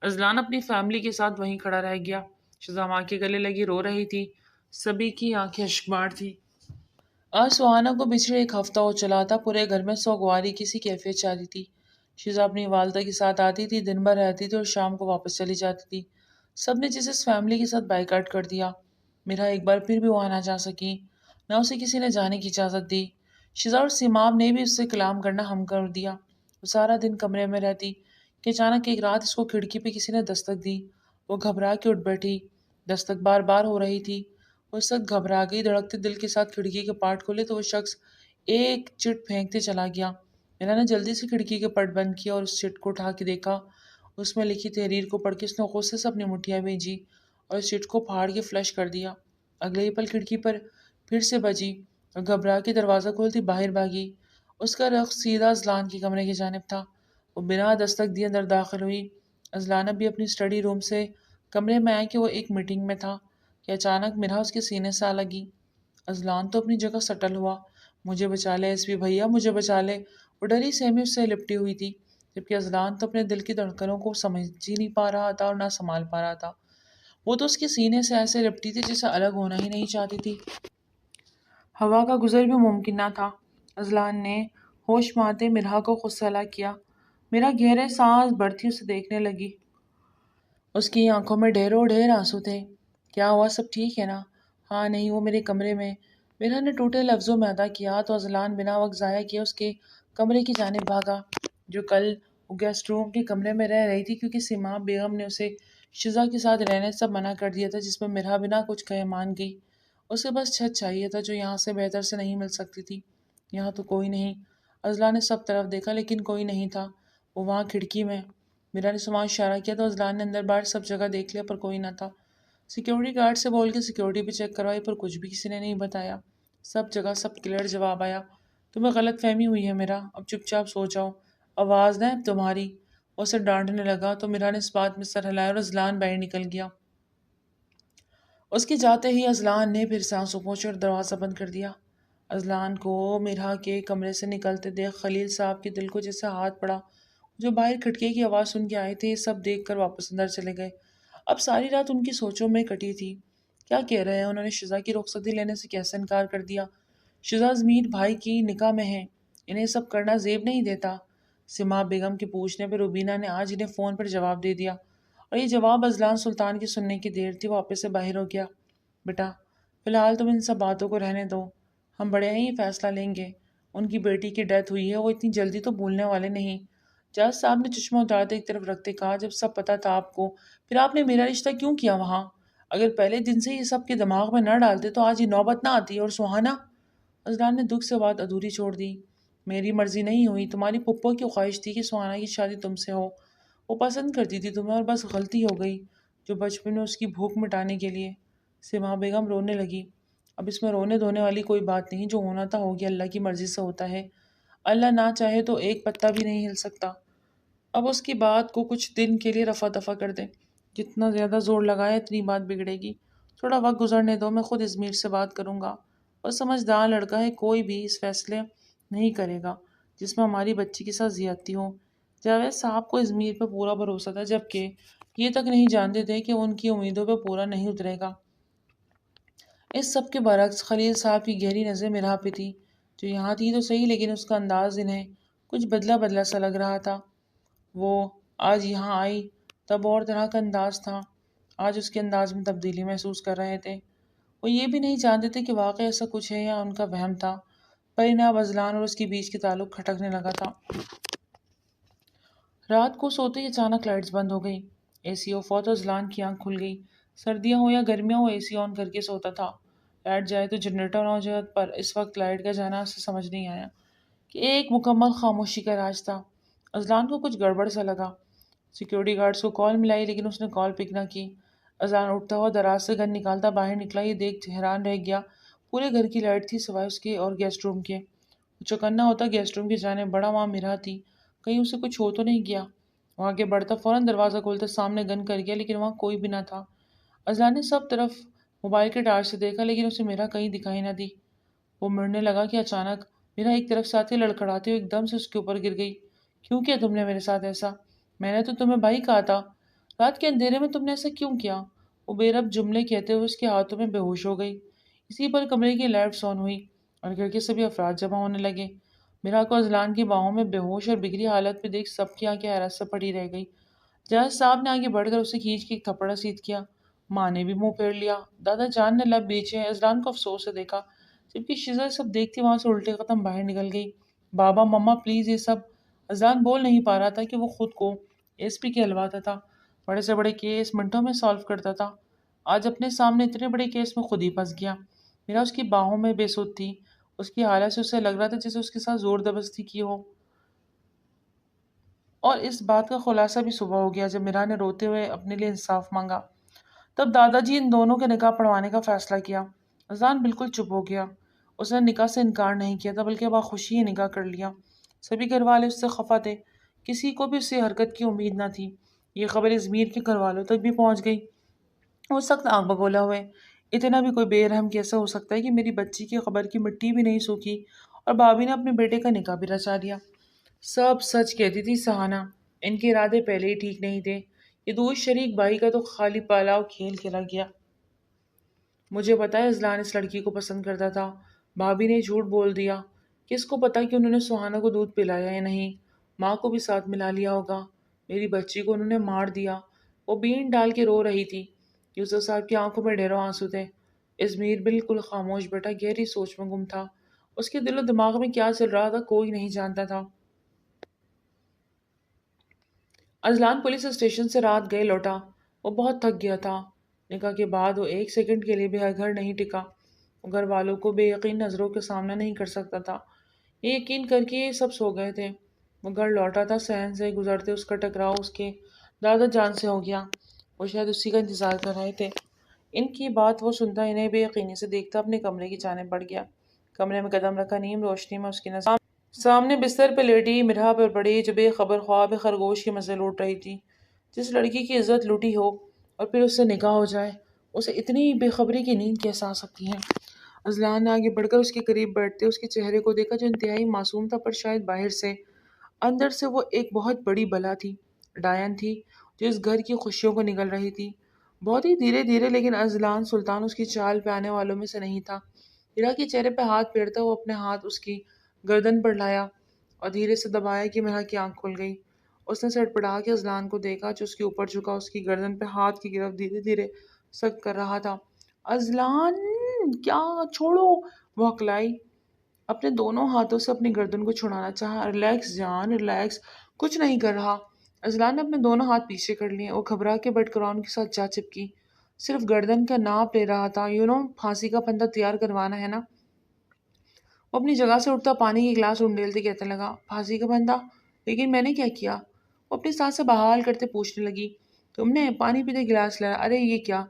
ازلان اپنی فیملی کے ساتھ وہیں کھڑا رہ گیا۔ شزا ماں کے گلے لگی رو رہی تھی، سبھی کی آنکھیں اشکبار تھی۔ آج سہانا کو پچھلے ایک ہفتہ ہو چلا تھا پورے گھر میں سوگواری کسی کیفیت چاہتی تھی۔ شیزا اپنی والدہ کے ساتھ آتی تھی، دن بھر رہتی تھی اور شام کو واپس چلی جاتی تھی۔ سب نے جسے اس فیملی کے ساتھ بائیکاٹ کر دیا۔ میرا ایک بار پھر بھی وہاں نہ جا سکی، نہ اسے کسی نے جانے کی اجازت دی۔ شیزا اور سیماب نے بھی اس سے کلام کرنا ہم کر دیا۔ وہ سارا دن کمرے میں رہتی کہ اچانک ایک رات اس کو کھڑکی پہ کسی نے دستک دی۔ وہ گھبرا کے اٹھ بیٹھی، دستک بار بار ہو رہی تھی۔ وہ سخت گھبرا گئی، دھڑکتے دل کے ساتھ کھڑکی کے پارٹ کھولے تو وہ شخص ایک چٹ پھینکتے چلا گیا۔ میرا نے جلدی سے کھڑکی کے پٹ بند کیا اور اس چٹ کو اٹھا کے دیکھا۔ اس میں لکھی تحریر کو پڑھ کے اس نے غصے سے اپنی مٹھیاں بھیجی اور اس چٹ کو پھاڑ کے فلش کر دیا۔ اگلے ہی پل کھڑکی پر پھر سے بجی اور گھبرا کے دروازہ کھولتی باہر بھاگی۔ اس کا رخ سیدھا ازلان کے کمرے کی جانب تھا۔ وہ بنا دستک دیے اندر داخل ہوئی۔ ازلان اب بھی اپنی اسٹڈی روم سے کمرے میں آئی کہ وہ ایک میٹنگ میں تھا کہ اچانک مرا اس کے سینے سے آ لگی۔ ازلان تو اپنی جگہ سٹل ہوا۔ مجھے بچا لے ایس پی بھیا، مجھے بچا لے! وہ ڈری سہمی اس سے لپٹی ہوئی تھی، جبکہ ازلان تو اپنے دل کی دھڑکنوں کو سمجھ ہی نہیں پا رہا تھا اور نہ سنبھال پا رہا تھا۔ وہ تو اس کے سینے سے ایسے لپٹی تھی جسے الگ ہونا ہی نہیں چاہتی تھی۔ ہوا کا گزر بھی ممکن نہ تھا۔ ازلان نے ہوش میں آتے مرہا کو خود سے الگ کیا۔ میرا گہرے سانس بھرتی اسے دیکھنے لگی۔ اس کی آنکھوں میں ڈھیروں ڈھیر آنسو تھے۔ کیا ہوا؟ سب ٹھیک ہے نا؟ ہاں نہیں، وہ میرے کمرے میں۔ میرا نے ٹوٹے لفظوں میں ادا کیا تو ازلان بنا وقت ضائع کیے اس کے کمرے کی جانب بھاگا، جو کل وہ گیسٹ روم کے کمرے میں رہ رہی تھی کیونکہ سیما بیگم نے اسے شزا کے ساتھ رہنے سے منع کر دیا تھا، جس میں مرہا بنا کچھ کہے مان گئی۔ اسے بس چھت چاہیے تھا جو یہاں سے بہتر سے نہیں مل سکتی تھی۔ یہاں تو کوئی نہیں۔ ازلان نے سب طرف دیکھا لیکن کوئی نہیں تھا۔ وہ وہاں کھڑکی میں۔ میرا نے سماج اشارہ کیا تو ازلان نے اندر باہر سب جگہ دیکھ لیا پر کوئی نہ تھا۔ سیکیورٹی گارڈ سے بول کے سیکیورٹی بھی چیک کروائی پر کچھ بھی کسی نے نہیں بتایا۔ سب جگہ سب کلیئر جواب آیا۔ تمہیں غلط فہمی ہوئی ہے میرا، اب چپ چاپ سو جاؤ، آواز نہ اب تمہاری۔ وہ اسے ڈانٹنے لگا تو میرا نے اس بات میں سر ہلایا اور ازلان باہر نکل گیا۔ اس کے جاتے ہی ازلان نے پھر سے آنسو پوچھے اور دروازہ بند کر دیا۔ ازلان کو میرا کے کمرے سے نکلتے دیکھ خلیل صاحب کے دل کو جیسے ہاتھ پڑا۔ جو باہر کھٹکے کی آواز سن کے آئے تھے سب دیکھ کر واپس اندر چلے گئے۔ اب ساری رات ان کی سوچوں میں کٹی تھی۔ کیا کہہ رہے ہیں؟ انہوں نے شزا کی رخصتی لینے سے کیسے انکار کر دیا؟ شزا ازمیر بھائی کی نکاح میں ہے، انہیں سب کرنا زیب نہیں دیتا۔ سما بیگم کے پوچھنے پہ روبینہ نے آج انہیں فون پر جواب دے دیا، اور یہ جواب ازلان سلطان کی سننے کی دیر تھی، وہ واپس سے باہر ہو گیا۔ بیٹا فی الحال تم ان سب باتوں کو رہنے دو، ہم بڑے ہیں، یہ فیصلہ لیں گے۔ ان کی بیٹی کی ڈیتھ ہوئی ہے، وہ اتنی جلدی تو بھولنے والے نہیں۔ جج صاحب نے چشمہ اتارتے ایک طرف رکھتے کہا، جب سب پتا تھا آپ کو، پھر آپ نے میرا رشتہ کیوں کیا وہاں؟ اگر پہلے دن سے یہ سب کے دماغ میں نہ ڈالتے تو آج یہ نوبت نہ آتی۔ اور سہانا؟ ازلان نے دکھ سے بات ادھوری چھوڑ دی۔ میری مرضی نہیں ہوئی، تمہاری پھپھو کی خواہش تھی کہ سہانا کی شادی تم سے ہو، وہ پسند کرتی تھی تمہیں، اور بس غلطی ہو گئی جو بچپن میں اس کی بھوک مٹانے کے لیے۔ سما بیگم رونے لگی۔ اب اس میں رونے دھونے والی کوئی بات نہیں، جو ہونا تھا ہو گیا، اللہ کی مرضی سے ہوتا ہے، اللہ نہ چاہے تو ایک پتا بھی نہیں ہل سکتا۔ اب اس کی بات کو کچھ دن کے لیے رفع دفع کر دیں، جتنا زیادہ زور لگائے اتنی بات بگڑے گی۔ تھوڑا وقت گزرنے دو، میں خود ازمیر سے بات کروں گا، اور سمجھدار لڑکا ہے، کوئی بھی اس فیصلے نہیں کرے گا جس میں ہماری بچی کے ساتھ زیادتی ہو۔ جاوید صاحب کو ازمیر پہ پورا بھروسہ تھا، جبکہ یہ تک نہیں جانتے تھے کہ ان کی امیدوں پہ پورا نہیں اترے گا۔ اس سب کے برعکس خلیل صاحب کی گہری نظر میرا پہ تھی، جو یہاں تھی تو صحیح، لیکن اس کا انداز انہیں کچھ بدلا بدلا سا لگ رہا تھا۔ وہ آج یہاں آئی تب اور طرح کا انداز تھا، آج اس کے انداز میں تبدیلی محسوس کر رہے تھے۔ وہ یہ بھی نہیں جانتے تھے کہ واقعی ایسا کچھ ہے یا ان کا وہم تھا۔ پریناب ازلان اور اس کے بیچ کے تعلق کھٹکنے لگا تھا۔ رات کو سوتے ہی اچانک لائٹس بند ہو گئی، اے سی آف ہوا تو ازلان کی آنکھ کھل گئی۔ سردیاں ہو یا گرمیاں ہو، اے سی آن کر کے سوتا تھا، لائٹ جائے تو جنریٹر آن ہو جائے، پر اس وقت لائٹ کا جانا اسے سمجھ نہیں آیا کہ ایک مکمل خاموشی کا راج تھا۔ ازلان کو کچھ گڑبڑ سا لگا، سیکیورٹی گارڈز کو کال ملائی لیکن اس نے کال پک نہ کی۔ ازلان اٹھتا ہوا دراز سے گن نکالتا باہر نکلا، یہ دیکھ حیران رہ گیا، پورے گھر کی لائٹ تھی سوائے اس کے اور گیسٹ روم کے۔ وہ چوکنا ہوتا گیسٹ روم کی جانب بڑا، وہاں میرا تھی، کہیں اسے کچھ ہو تو نہیں گیا۔ وہ آگے بڑھتا فوراً دروازہ کھولتا سامنے گن کر گیا، لیکن وہاں کوئی بھی نہ تھا۔ ازلان نے سب طرف موبائل کے ٹارچ سے دیکھا لیکن اسے میرا کہیں دکھائی نہ دی۔ وہ مڑنے لگا کہ اچانک میرا ایک طرف ساتھی لڑکھڑاتے ہوئے ایک دم سے اس کے اوپر گر گئی۔ کیوں کیا تم نے میرے ساتھ ایسا؟ میں نے تو تمہیں بھائی کہا تھا، رات کے اندھیرے میں تم نے ایسا کیوں کیا؟ وہ بے رب جملے کہتے ہوئے اس کے ہاتھوں میں بے ہوش ہو گئی۔ اسی پر کمرے کی لائٹس آن ہوئی اور گھر کے سبھی افراد جمع ہونے لگے۔ میرا کو ازلان کی باہوں میں بے ہوش اور بگڑی حالت میں دیکھ سب کی آنکھیں حیرت سے پڑی رہ گئی۔ جج صاحب نے آگے بڑھ کر اسے کھینچ کے ایک تھپڑ رسید کیا۔ ماں نے بھی منہ پھیر لیا۔ دادا جان نے لب بیچے ازلان کو افسوس سے دیکھا، جبکہ شزا سب دیکھتی وہاں سے الٹے قدم باہر نکل گئی۔ بابا مما پلیز یہ سب۔ ازلان بول نہیں پا رہا تھا کہ وہ خود کو ایس پی کہلواتا تھا، بڑے سے بڑے کیس منٹوں میں سالو کرتا تھا، آج اپنے سامنے اتنے بڑے کیس میں خود ہی پھنس گیا۔ میرا اس کی باہوں میں بے سود تھی، اس کی حالت سے اسے لگ رہا تھا جیسے اس کے ساتھ زور زبردستی کی ہو۔ اور اس بات کا خلاصہ بھی صبح ہو گیا جب میرا نے روتے ہوئے اپنے لیے انصاف مانگا۔ تب دادا جی ان دونوں کے نکاح پڑھوانے کا فیصلہ کیا۔ ازلان بالکل چپ ہو گیا، اس نے نکاح سے انکار نہیں کیا تھا بلکہ باخوشی ہی نکاح کر لیا۔ سبھی گھر والے اس سے خفا تھے، کسی کو بھی اس سے حرکت کی امید نہ تھی۔ یہ خبر ازمیر کے گھر والوں تک بھی پہنچ گئی، وہ سخت آنکھ بگولا ہوئے۔ اتنا بھی کوئی بے رحم کیسا ہو سکتا ہے کہ میری بچی کی خبر کی مٹی بھی نہیں سوکھی اور بھابھی نے اپنے بیٹے کا نکاح بھی رچا دیا۔ سب سچ کہتی تھی سہانا، ان کے ارادے پہلے ہی ٹھیک نہیں تھے، یہ دو شریک بھائی کا تو خالی پالاؤ کھیل کھیلا گیا۔ مجھے پتا ہے ازلان اس لڑکی کو پسند کرتا تھا، بھابھی نے جھوٹ بول دیا، کس کو پتا کہ انہوں نے سہانا کو دودھ پلایا یا نہیں، ماں کو بھی ساتھ ملا لیا ہوگا، میری بچی کو انہوں نے مار دیا۔ وہ بین ڈال کے رو رہی تھی، یوسف صاحب کی آنکھوں میں ڈھیروں آنسو تھے۔ ازمیر بالکل خاموش بیٹھا گہری سوچ میں گم تھا، اس کے دل و دماغ میں کیا چل رہا تھا کوئی نہیں جانتا تھا۔ ازلان پولیس اسٹیشن سے رات گئے لوٹا، وہ بہت تھک گیا تھا۔ نکاح کے بعد وہ ایک سیکنڈ کے لیے بھی گھر نہیں ٹکا، وہ گھر والوں کو بے یقین نظروں کے سامنا نہیں کر سکتا تھا۔ یہ یقین کر کے یہ سب سو گئے تھے۔ وہ گھر لوٹا تھا، صحن سے گزرتے اس کا ٹکراؤ اس کے دادا جان سے ہو گیا، وہ شاید اسی کا انتظار کر رہے تھے۔ ان کی بات وہ سنتا، انہیں بے یقینی سے دیکھتا، اپنے کمرے کی جانب بڑھ گیا۔ کمرے میں قدم رکھا، نیم روشنی میں اس کی نظر سامنے بستر پہ لیٹی مرحا پر پڑی، جو بے خبر خواب خرگوش کی مزے لوٹ رہی تھی۔ جس لڑکی کی عزت لوٹی ہو اور پھر اس سے نکاح ہو جائے، اسے اتنی بے خبری کی نیند کیسے آ سکتی ہے؟ ازلان نے آگے بڑھ کر اس کے قریب بیٹھتے اس کے چہرے کو دیکھا، جو انتہائی معصوم تھا، پر شاید باہر سے اندر سے وہ ایک بہت بڑی بلا تھی، ڈائن تھی، جو اس گھر کی خوشیوں کو نگل رہی تھی۔ بہت ہی دھیرے دھیرے، لیکن ازلان سلطان اس کی چال پہ آنے والوں میں سے نہیں تھا۔ ہیرا کے چہرے پہ ہاتھ پھیرتا وہ اپنے ہاتھ اس کی گردن پر لایا اور دھیرے سے دبایا کہ میرا کی آنکھ کھل گئی۔ اس نے سڑ پڑا کے ازلان کو دیکھا جو اس کے اوپر جھکا اس کی گردن پہ ہاتھ کی گرفت دھیرے دھیرے سخت کر رہا تھا۔ ازلان، کیا؟ چھوڑو! وہ ہکلائی، اپنے دونوں ہاتھوں سے اپنی گردن کو چھڑانا چاہا۔ ریلیکس جان، ریلیکس، کچھ نہیں کر رہا۔ ازلان نے اپنے دونوں ہاتھ پیچھے کر لیے۔ وہ گھبرا کے بیڈ کراؤن کے ساتھ جا چپکی، صرف گردن کا ناپ لے رہا تھا۔ پھانسی کا پندہ تیار کروانا ہے نا؟ وہ اپنی جگہ سے اٹھتا پانی کی گلاس انڈیلتے کہنے لگا، پھانسی کا پندہ؟ لیکن میں نے کیا کیا؟ وہ اپنی سانس سے بحال کرتے پوچھنے لگی۔ تم نے پانی پیتے گلاس لایا؟ ارے یہ کیا؟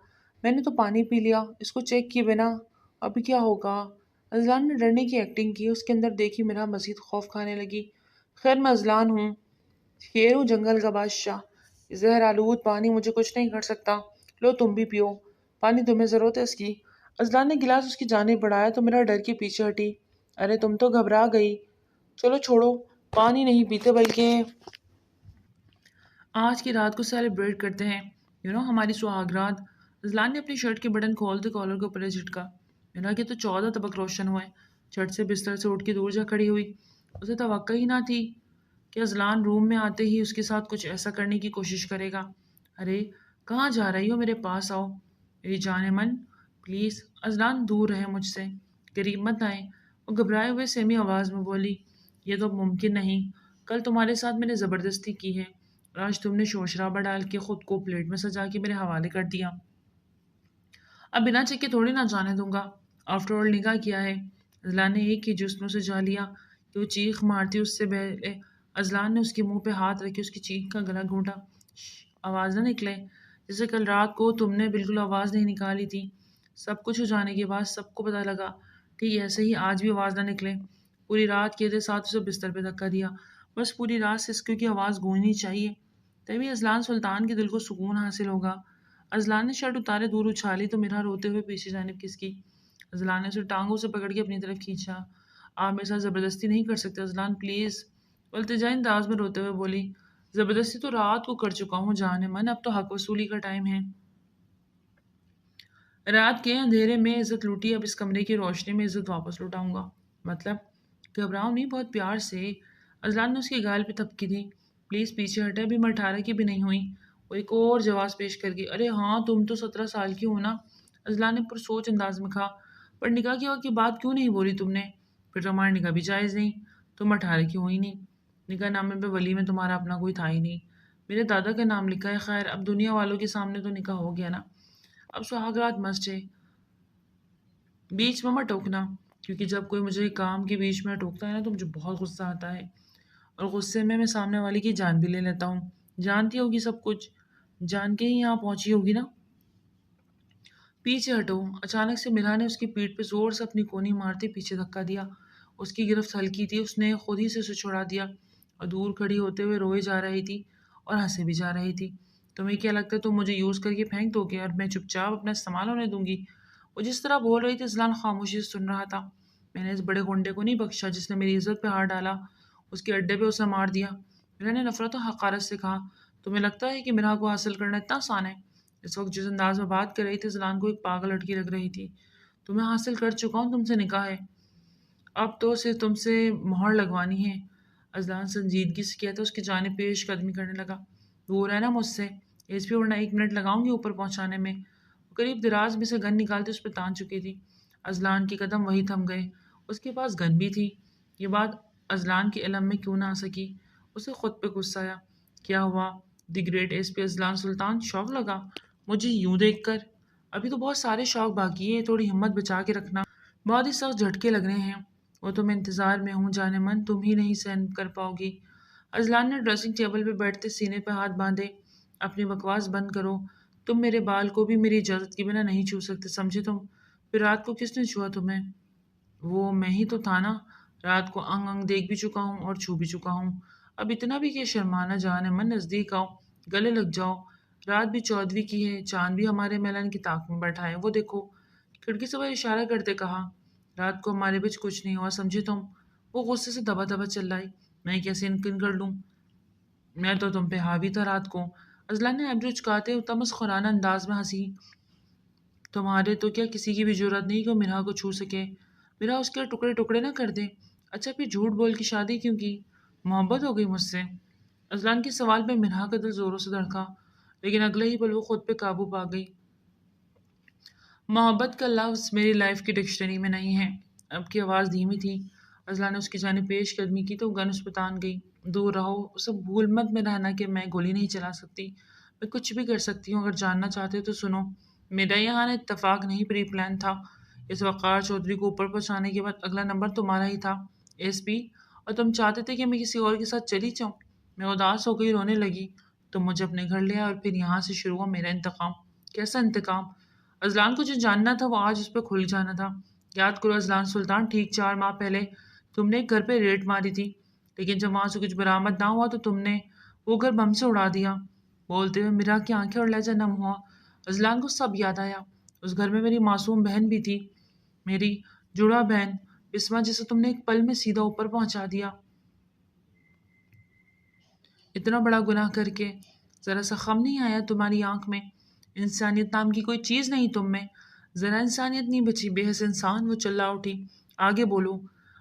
میں نے تو پانی پی لیا، اس کو چیک کیے بنا ابھی کیا ہوگا؟ ازلان نے ڈرنے کی ایکٹنگ کی۔ اس کے اندر دیکھی میرا مزید خوف کھانے لگی۔ خیر میں ازلان ہوں، شیر ہوں جنگل کا بادشاہ، زہر آلود پانی مجھے کچھ نہیں کر سکتا۔ لو تم بھی پیو، پانی تمہیں ضرورت ہے اس کی۔ ازلان نے گلاس اس کی جانب بڑھایا تو میرا ڈر کے پیچھے ہٹی۔ ارے تم تو گھبرا گئی۔ چلو چھوڑو، پانی نہیں پیتے بلکہ آج کی رات کو سیلیبریٹ کرتے ہیں، ہماری سہاگ رات۔ ازلان نے اپنی شرٹ کے بٹن کھولتے کالر کو اوپر جھٹکا۔ میرا کہ تو 14 طبق روشن ہوئے۔ چھٹ سے بستر سے اٹھ کے دور جا کھڑی ہوئی۔ اسے توقع ہی نہ تھی کہ ازلان روم میں آتے ہی اس کے ساتھ کچھ ایسا کرنے کی کوشش کرے گا۔ ارے کہاں جا رہی ہو؟ میرے پاس آؤ میری جان من، پلیز۔ ازلان دور رہے مجھ سے، قریب مت آئے۔ وہ گھبرائے ہوئے سیمی آواز میں بولی، یہ تو ممکن نہیں۔ کل تمہارے ساتھ میں نے زبردستی کی ہے اور آج تم نے شور شرابہ ڈال کے خود کو پلیٹ میں سجا کے میرے حوالے کر دیا۔ اب بنا چیک کے تھوڑی نہ جانے دوں گا، آفٹر آل نکاح کیا ہے۔ ازلان نے ایک ہی جسم سے جا لیا کہ وہ چیخ مارتی اس سے پہلے ازلان نے اس کے منہ پہ ہاتھ رکھے اس کی چیخ کا گلا گھونٹا۔ آواز نہ نکلے، جیسے کل رات کو تم نے بالکل آواز نہیں نکالی تھی۔ سب کچھ ہو جانے کے بعد سب کو پتہ لگا، ٹھیک ایسے ہی آج بھی آواز نہ نکلے۔ پوری رات کے ساتھ اسے بستر پہ دھکا دیا، بس پوری رات سسکیوں کی آواز گونجنی چاہیے، تبھی ازلان سلطان کے دل کو سکون حاصل ہوگا۔ ازلان نے شرٹ اتارے دور اچھالی تو میرا روتے ہوئے پیچھے جانب کھسکی۔ ازلان نے اسے ٹانگوں سے پکڑ کے اپنی طرف کھینچا۔ آپ میرے ساتھ زبردستی نہیں کر سکتے ازلان، پلیز۔ وہ التجائی انداز میں روتے ہوئے بولی، زبردستی تو رات کو کر چکا ہوں جان من، اب تو حق وصولی کا ٹائم ہے۔ رات کے اندھیرے میں عزت لوٹی، اب اس کمرے کی روشنی میں عزت واپس لوٹاؤں گا۔ مطلب؟ گھبراؤ نہیں، بہت پیار سے۔ ازلان نے اس کی گال پہ تھپکی دی۔ پلیز پیچھے ہٹے، ابھی میں 18 کی بھی نہیں ہوئی۔ وہ ایک اور جواز پیش کر گئی۔ ارے ہاں تم تو 17 سال کی ہو نا؟ ازلان نے پرسوچ انداز میں کہا، پر نکاح کے وقت کی بات کیوں نہیں بولی تم نے؟ پھر تو ہمارا نکاح بھی جائز نہیں، تم 18 کی ہوئی نہیں، نکاح نامے پہ ولی میں تمہارا اپنا کوئی تھا ہی نہیں، میرے دادا کا نام لکھا ہے۔ خیر اب دنیا والوں کے سامنے تو نکاح ہو گیا نا، اب سہاگ رات مسٹ ہے۔ بیچ میں مت ٹوکنا، کیونکہ جب کوئی مجھے کام کے بیچ میں ٹوکتا ہے نا تو مجھے بہت غصہ آتا ہے، اور غصے میں سامنے والے کی جان بھی لے لیتا ہوں۔ جانتی ہوگی سب کچھ، جان کے ہی یہاں پہنچی ہوگی نا؟ پیچھے ہٹو۔ اچانک سے میرا نے اس کی پیٹھ پہ زور سے اپنی کونی مارتے پیچھے دھکا دیا۔ اس کی گرفت ہلکی تھی، اس نے خود ہی سے اسے چھڑا دیا اور دور کھڑی ہوتے ہوئے روئے جا رہی تھی اور ہنسے بھی جا رہی تھی۔ تمہیں کیا لگتا ہے تم مجھے یوز کر کے پھینک دو گے اور میں چپ چاپ اپنا استعمال ہونے دوں گی؟ وہ جس طرح بول رہی تھی ازلان خاموشی سے سن رہا تھا۔ میں نے اس بڑے گنڈے کو نہیں بخشا جس نے میری عزت پہ ہاتھ ڈالا، اس کے اڈے پہ اسے مار دیا۔ میرا نے نفرت و حقارت سے کہا، تمہیں لگتا ہے کہ میرا کو حاصل کرنا اتنا آسان ہے؟ اس وقت جس انداز میں بات کر رہی تھی ازلان کو ایک پاگل لڑکی لگ رہی تھی۔ تمہیں حاصل کر چکا ہوں، تم سے نکاح ہے، اب تو صرف تم سے مہر لگوانی ہے۔ ازلان سنجیدگی سے کہتا اس کی جانب پیش قدمی کرنے لگا۔ دور ہے نا مجھ سے ایس پی، ورنہ 1 منٹ لگاؤں گی اوپر پہنچانے میں۔ قریب دراز میں سے گن نکالتے اس پہ تان چکی تھی۔ ازلان کے قدم وہی تھم گئے، اس کے پاس گن بھی تھی۔ یہ بات ازلان کے علم میں کیوں نہ آ سکی؟ اسے خود پہ غصہ آیا۔ کیا ہوا؟ دی گریٹ ایس پی ازلان سلطان شوق لگا مجھے یوں دیکھ کر؟ ابھی تو بہت سارے شوق باقی ہے، تھوڑی ہمت بچا کے رکھنا، بہت ہی سخت جھٹکے لگ رہے ہیں۔ وہ تو میں انتظار میں ہوں جانے من، تم ہی نہیں سہن کر پاؤ گی۔ ازلان نے ڈریسنگ ٹیبل پہ بیٹھتے سینے پہ ہاتھ باندھے، اپنی بکواس بند کرو، تم میرے بال کو بھی میری اجازت کے بنا نہیں چھو سکتے، سمجھے تم؟ پھر رات کو کس نے چھوا تمہیں؟ وہ میں ہی تو تھا نا، رات کو انگ انگ دیکھ بھی چکا ہوں اور چھو بھی چکا ہوں۔ اب اتنا بھی کہ شرمانا جانے من، نزدیک آؤ، گلے لگ جاؤ، رات بھی 14ویں کی ہے، چاند بھی ہمارے میلان کی طاق میں بیٹھا ہے، وہ دیکھو۔ کھڑکی سے وہ اشارہ کرتے کہا، رات کو ہمارے بیچ کچھ نہیں ہوا، سمجھے تم؟ وہ غصے سے دبا دبا چل رہی، میں کیسے یقین کر لوں؟ میں تو تم پہ حاوی تھا رات کو۔ اذلان نے ایبرو چکاتے ہوئے تمسخرانہ انداز میں ہنسی۔ تمہارے تو کیا کسی کی بھی جرات نہیں کہ وہ مرحا کو چھو سکے؟ مرحا اس کے ٹکڑے ٹکڑے نہ کر دے۔ اچھا پھر جھوٹ بول کی شادی کیوں کی؟ محبت ہو گئی مجھ سے؟ اذلان کے سوال پہ مرحا کا دل زوروں سے دھڑکا، لیکن اگلے ہی پل وہ خود پہ قابو پا گئی۔ محبت کا لفظ میری لائف کی ڈکشنری میں نہیں ہے۔ اب کی آواز دھیمی تھی۔ اذلان نے اس کی جانب پیش قدمی کی تو وہ گن اس پہ تان گئی۔ دور رہو، اسے بھول مت میں رہنا کہ میں گولی نہیں چلا سکتی، میں کچھ بھی کر سکتی ہوں۔ اگر جاننا چاہتے ہو تو سنو، میرا یہاں اتفاق نہیں پری پلان تھا۔ اس وقار چودھری کو اوپر پہنچانے کے بعد اگلا نمبر تمہارا ہی تھا ایس پی، اور تم چاہتے تھے کہ میں کسی اور کے ساتھ چلی جاؤں۔ میں اداس ہو گئی، رونے لگی۔ تم مجھے اپنے گھر لے آئے اور پھر یہاں سے شروع ہوا میرا انتقام۔ کیسا انتقام؟ اذلان کو جو جاننا تھا وہ آج اس پہ کھل جانا تھا۔ یاد کرو اذلان سلطان، ٹھیک 4 ماہ پہلے تم نے ایک گھر پہ ریڈ ماری تھی، لیکن جب وہاں سے کچھ برآمد نہ ہوا تو تم نے وہ گھر بم سے اڑا دیا۔ بولتے ہوئے میرا کی آنکھیں اور لہجہ نم ہوا۔ اذلان کو سب یاد آیا۔ اس گھر میں میری معصوم بہن بھی تھی، میری جڑا بہن بسما، جسے تم نے ایک پل میں سیدھا اوپر پہنچا دیا۔ اتنا بڑا گناہ کر کے ذرا سا خم نہیں آیا تمہاری آنکھ میں؟ انسانیت نام کی کوئی چیز نہیں تم میں؟ ذرا انسانیت نہیں بچی؟ بے حس انسان! وہ چلا اٹھی۔ آگے بولو،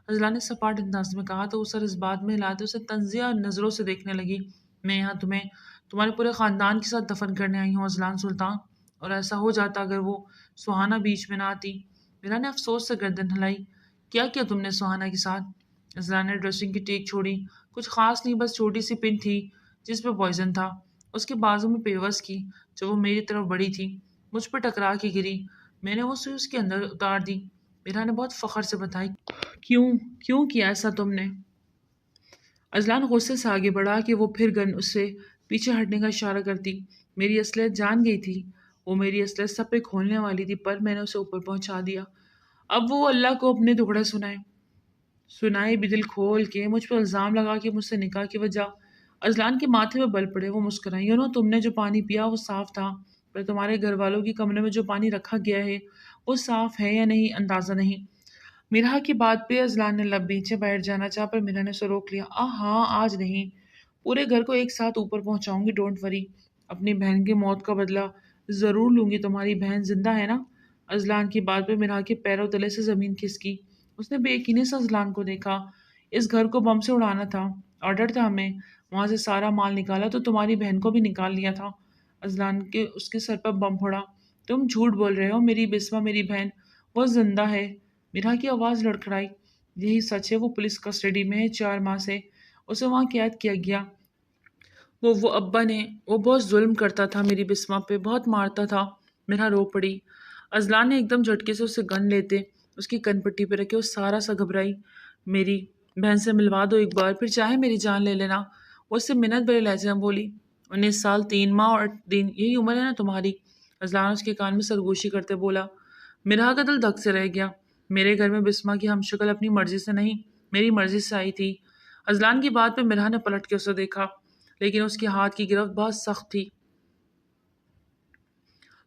اذلان نے سپاٹ انداز میں کہا تو وہ سر اس بات میں ہلاتے اسے تنزیہ اور نظروں سے دیکھنے لگی۔ میں یہاں تمہیں تمہارے پورے خاندان کے ساتھ دفن کرنے آئی ہوں اذلان سلطان، اور ایسا ہو جاتا اگر وہ سہانا بیچ میں نہ آتی۔ میرا نے افسوس سے گردن ہلائی۔ کیا کیا تم نے سہانا کے ساتھ؟ اذلان نے ڈریسنگ کی ٹیک چھوڑی۔ کچھ خاص نہیں، بس چھوٹی سی پن تھی جس پہ پوائزن تھا، اس کے بازو میں پیوس کی۔ جب وہ میری طرف بڑھی تھی مجھ پہ ٹکرا کے گری، میں نے وہ سوئی اس کے اندر اتار دی۔ میرا نے بہت فخر سے بتائی۔ کیوں کیا ایسا تم نے؟ اذلان غصے سے آگے بڑھا کہ وہ پھر گن اس سے پیچھے ہٹنے کا اشارہ کرتی۔ میری اصلیت جان گئی تھی، وہ میری اصلیت سب پہ کھولنے والی تھی، پر میں نے اسے اوپر پہنچا دیا۔ اب وہ اللہ کو اپنے ٹکڑے سنائے بھی دل کھول کے، مجھ پہ الزام لگا کہ مجھ سے نکاح کی وجہ۔ اذلان کے ماتھے پہ بل پڑے، وہ مسکرائی۔ تم نے جو پانی پیا وہ صاف تھا، پر تمہارے گھر والوں کے کمرے میں جو پانی رکھا گیا ہے وہ صاف ہے یا نہیں اندازہ نہیں۔ میرا کی بات پہ اذلان نے لب بیچے بیٹھ جانا چاہا، پر میرا نے اسے روک لیا۔ ہاں آج نہیں، پورے گھر کو ایک ساتھ اوپر پہنچاؤں گی، ڈونٹ وری۔ اپنی بہن کی موت کا بدلہ ضرور لوں گی۔ تمہاری بہن زندہ ہے نا؟ اذلان کی بات پہ میرا کے پیروں تلے سے زمین کھسکی۔ اس نے بے یقینی سے اذلان کو دیکھا۔ اس گھر کو بم سے اڑانا تھا، آرڈر تھا ہمیں، وہاں سے سارا مال نکالا تو تمہاری بہن کو بھی نکال لیا تھا۔ اذلان کے اس کے سر پر بم پھوڑا۔ تم جھوٹ بول رہے ہو، میری بسمہ میری بہن، وہ زندہ ہے۔ میرا کی آواز لڑکھڑائی۔ یہی سچ ہے، وہ پولیس کسٹڈی میں ہے 4 ماہ سے، اسے وہاں قید کیا گیا۔ وہ ابا نے، وہ بہت ظلم کرتا تھا میری بسمہ پہ، بہت مارتا تھا۔ میرا رو پڑی۔ اذلان نے ایک دم جھٹکے سے اسے گن لیتے اس کی کن پٹی پہ رکھے، وہ سارا سا گھبرائی۔ میری بہن سے ملوا دو ایک بار، پھر چاہے میری جان لے لینا، وہ اس سے منت بھرے لہجے میں بولی۔ 19 سال 3 ماہ اور دن، یہی عمر ہے نا تمہاری؟ اذلان اس کے کان میں سرگوشی کرتے بولا۔ میرا کا دل دھک سے رہ گیا۔ میرے گھر میں بسمہ کی ہم شکل اپنی مرضی سے نہیں، میری مرضی سے آئی تھی۔ اذلان کی بات پہ مرحا نے پلٹ کے اسے دیکھا، لیکن اس کے ہاتھ کی گرفت بہت سخت تھی۔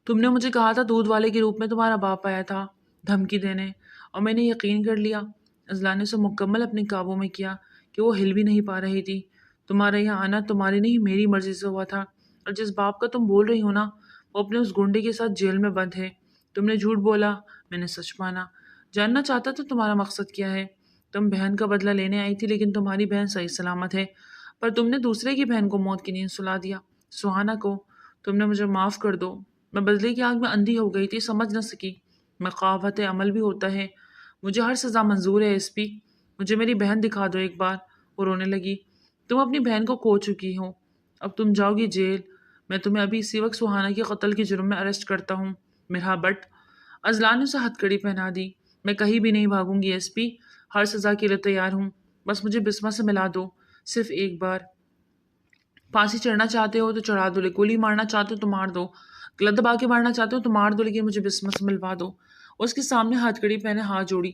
تم نے مجھے کہا تھا دودھ والے کے روپ میں تمہارا باپ آیا تھا دھمکی دینے، اور میں نے یقین کر لیا۔ اذلان نے اسے مکمل اپنے قابو میں کیا کہ وہ ہل بھی نہیں پا رہی تھی۔ تمہارا یہاں آنا تمہاری نہیں میری مرضی سے ہوا تھا، اور جس باپ کا تم بول رہی ہو نا، وہ اپنے اس گنڈے کے ساتھ جیل میں بند ہے۔ تم نے جھوٹ بولا، میں نے سچ مانا۔ جاننا چاہتا تھا تمہارا مقصد کیا ہے؟ تم بہن کا بدلہ لینے آئی تھی، لیکن تمہاری بہن صحیح سلامت ہے، پر تم نے دوسرے کی بہن کو موت کی نیند سلا دیا، سہانا کو۔ تم نے مجھے معاف کر دو، میں بدلے کی آگ میں اندھی ہو گئی تھی، سمجھ نہ سکی۔ مقاومت عمل بھی ہوتا ہے، مجھے ہر سزا منظور ہے ایس پی، مجھے میری بہن دکھا دو ایک بار۔ وہ رونے لگی۔ تم اپنی بہن کو کھو چکی ہو، اب تم جاؤ گی جیل، میں تمہیں ابھی اسی وقت سہانا کے قتل کے جرم میں اریسٹ کرتا ہوں۔ مرحا بٹ، اذلان نے اسے ہتھ کڑی پہنا دی۔ میں کہیں بھی نہیں بھاگوں گی ایس پی، ہر سزا کے لیے تیار ہوں، بس مجھے بسمہ سے ملا دو، صرف ایک بار۔ پھانسی چڑھنا چاہتے ہو تو چڑھا دو، گولی مارنا چاہتے ہو تو مار دو، گلت دبا کے مارنا چاہتے ہو تو مار دو، لیکن مجھے بسمہ سے ملوا دو۔ اس کے سامنے ہاتھ کڑی پہنے ہاتھ جوڑی۔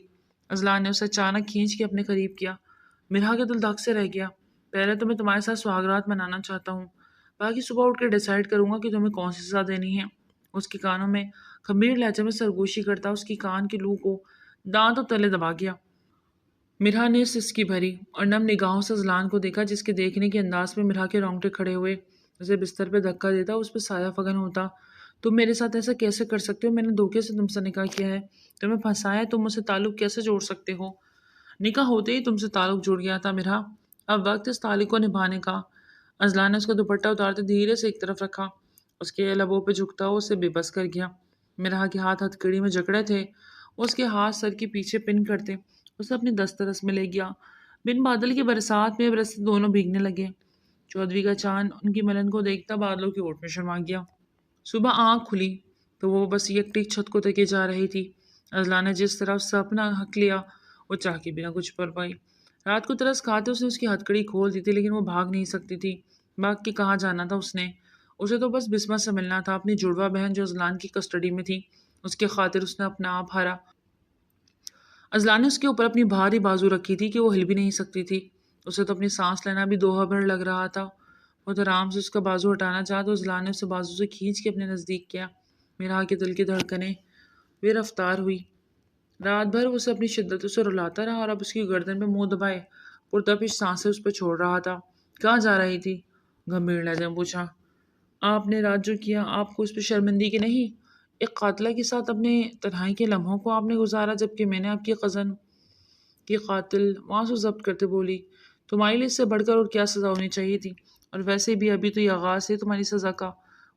اذلان نے اسے اچانک کھینچ کے اپنے قریب کیا۔ مرحا کا دل دھک سے رہ گیا۔ پہلے تو میں تمہارے ساتھ سہاگرات منانا چاہتا ہوں، باقی صبح اٹھ کے ڈیسائیڈ کروں گا کہ تمہیں کون سی سزا دینی ہے۔ اس کے کانوں میں خمیر لہجے میں سرگوشی کرتا اس کی کان کے لو کو دانتوں تلے دبا گیا۔ مرحا نے سسکی بھری اور نم نگاہوں سے اذلان کو دیکھا، جس کے دیکھنے کے انداز پہ مرحا کے رونگٹے کھڑے ہوئے۔ اسے بستر پہ دھکا دیتا، اس پہ سایہ فگن ہوتا۔ تم میرے ساتھ ایسا کیسے کر سکتے ہو؟ میں نے دھوکے سے تم سے نکاح کیا ہے، تمہیں پھنسایا ہے، تم مجھ سے تعلق کیسے جوڑ سکتے ہو؟ نکاح ہوتے ہی تم سے تعلق جڑ گیا تھا میرا، اب وقت اس تعلق کو نبھانے کا۔ ازلان نے اس کا دوپٹہ اتارتے دھیرے سے ایک طرف رکھا، اس کے لبوں پہ جھکتا ہوا اسے بے بس کر گیا۔ میرا کے ہاتھ ہتھکڑی میں جکڑے تھے، اس کے ہاتھ سر کے پیچھے پن کرتے اسے اپنی دسترس میں لے گیا۔ بن بادل کی برسات میں برستے دونوں بھیگنے لگے۔ چودھری کا چاند ان کی ملن کو دیکھتا بادلوں کی اوٹ میں شرما گیا۔ صبح آنکھ کھلی تو وہ بس یکٹی چھت کو تکے جا رہی تھی۔ ازلان نے جس طرح اس سے اپنا حق لیا وہ چاہ کے بنا کچھ پر پائی۔ رات کو ترس کھاتے اس کی ہتھکڑی کھول دی تھی، لیکن وہ بھاگ نہیں سکتی تھی۔ بھاگ کے کہاں جانا تھا اس نے؟ اسے تو بس بسمہ سے ملنا تھا، اپنی جڑوا بہن جو ازلان کی کسٹڈی میں تھی۔ اس کی خاطر اس نے اپنا آپ ہارا۔ ازلان نے اس کے اوپر اپنی بھاری بازو رکھی تھی کہ وہ ہل بھی نہیں سکتی تھی۔ اسے تو اپنی سانس لینا بھی دوہا بھر لگ رہا تھا۔ وہ تو آرام سے اس کا بازو ہٹانا چاہا تو ازلان نے اسے بازو سے کھینچ کے اپنے نزدیک کیا۔ میرا کے دل کی دھڑکنیں بے رفتار ہوئی۔ رات بھر وہ اسے اپنی شدتوں سے رلاتا رہا اور اب اس کی گردن پہ منہ دبائے پرتپش سانسیں اس پہ چھوڑ رہا تھا۔ کہاں جا رہی تھی؟ گمبھیر لہجے میں پوچھا۔ آپ نے رات جو کیا، آپ کو اس پہ شرمندگی کی نہیں؟ ایک قاتلہ کے ساتھ اپنے تنہائی کے لمحوں کو آپ نے گزارا، جبکہ میں نے آپ کی کزن کی قاتل وہاں سے ضبط کرتے بولی۔ تمہارے لیے اس سے بڑھ کر اور کیا سزا ہونی چاہیے تھی؟ اور ویسے بھی ابھی تو یہ آغاز ہے تمہاری سزا کا۔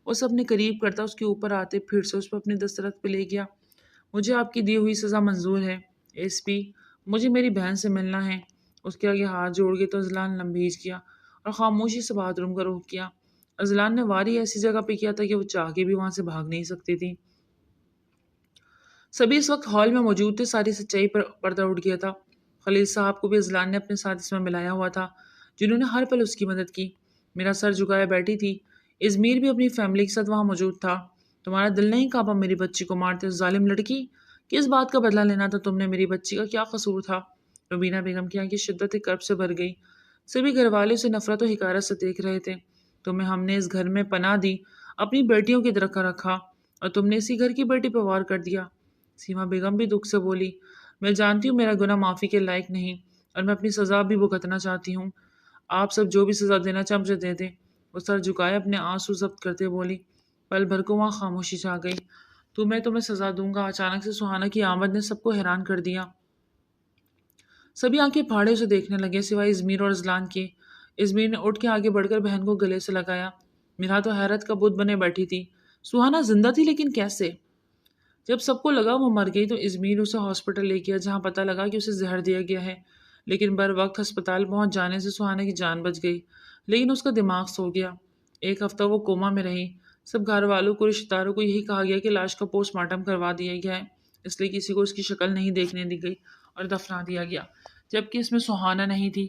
اسے اپنے قریب کرتا اس کے اوپر آتے پھر سے اس پہ اپنی دسترخت پہ لے گیا۔ مجھے آپ کی دی ہوئی سزا منظور ہے ایس پی، مجھے میری بہن سے ملنا ہے۔ اس کے آگے ہاتھ جوڑ کے تو ازلان لمبیج کیا اور خاموشی سے باتھ روم کا رخ کیا۔ ازلان نے واری ایسی جگہ پہ کیا تھا کہ وہ چاہ کے بھی وہاں سے بھاگ نہیں سکتی تھی۔ سبھی اس وقت ہال میں موجود تھے، ساری سچائی پر پردہ اٹھ گیا تھا۔ خلیل صاحب کو بھی ازلان نے اپنے ساتھ اس میں ملایا ہوا تھا، جنہوں نے ہر پل اس کی مدد کی۔ میرا سر جھکایا بیٹھی تھی، ازمیر بھی اپنی فیملی کے ساتھ وہاں موجود تھا۔ تمہارا دل نہیں کانپا میری بچی کو مارتے؟ ظالم لڑکی، کس بات کا بدلہ لینا تھا تم نے؟ میری بچی کا کیا قصور تھا؟ روبینہ بیگم کی آنکھیں شدت کرب سے بھر گئی۔ سبھی گھر والے اسے نفرت و حقارت سے دیکھ رہے تھے۔ تمہیں ہم نے اس گھر میں پناہ دی، اپنی بیٹیوں کی طرح رکھا، اور تم نے اسی گھر کی بیٹی پہ وار کر دیا۔ سیما بیگم بھی دکھ سے بولی، میں جانتی ہوں میرا گناہ معافی کے لائق نہیں، اور میں اپنی سزا بھی بھگتنا چاہتی ہوں۔ آپ سب جو بھی سزا دینا چاہیں مجھے دے دیں۔ وہ سر جھکائے اپنے آنسو ضبط کرتے بولی۔ پل بھر کو وہاں خاموشی چھا گئی۔ تمہیں سزا دوں گا۔ اچانک سے سہانا کی آمد نے سب کو حیران کر دیا۔ سبھی آنکھیں پھاڑے اسے دیکھنے لگے سوائے ازمیر اور ازلان کے۔ ازمیر نے اٹھ کے آگے بڑھ کر بہن کو گلے سے لگایا۔ میرا تو حیرت کا بت بنے بیٹھی تھی۔ سہانا زندہ تھی لیکن کیسے؟ جب سب کو لگا وہ مر گئی تو ازمیر اسے ہاسپٹل لے گیا، جہاں پتہ لگا کہ اسے زہر دیا گیا ہے، لیکن بر وقت ہسپتال پہنچ جانے سے سہانا کی جان بچ گئی، لیکن اس کا دماغ سو گیا۔ ایک ہفتہ وہ کوما میں رہی۔ سب گھر والوں کو، رشتہ داروں کو یہی کہا گیا کہ لاش کا پوسٹ مارٹم کروا دیا گیا ہے، اس لیے کسی کو اس کی شکل نہیں دیکھنے دی گئی اور دفنا دیا گیا، جبکہ اس میں سہانا نہیں تھی،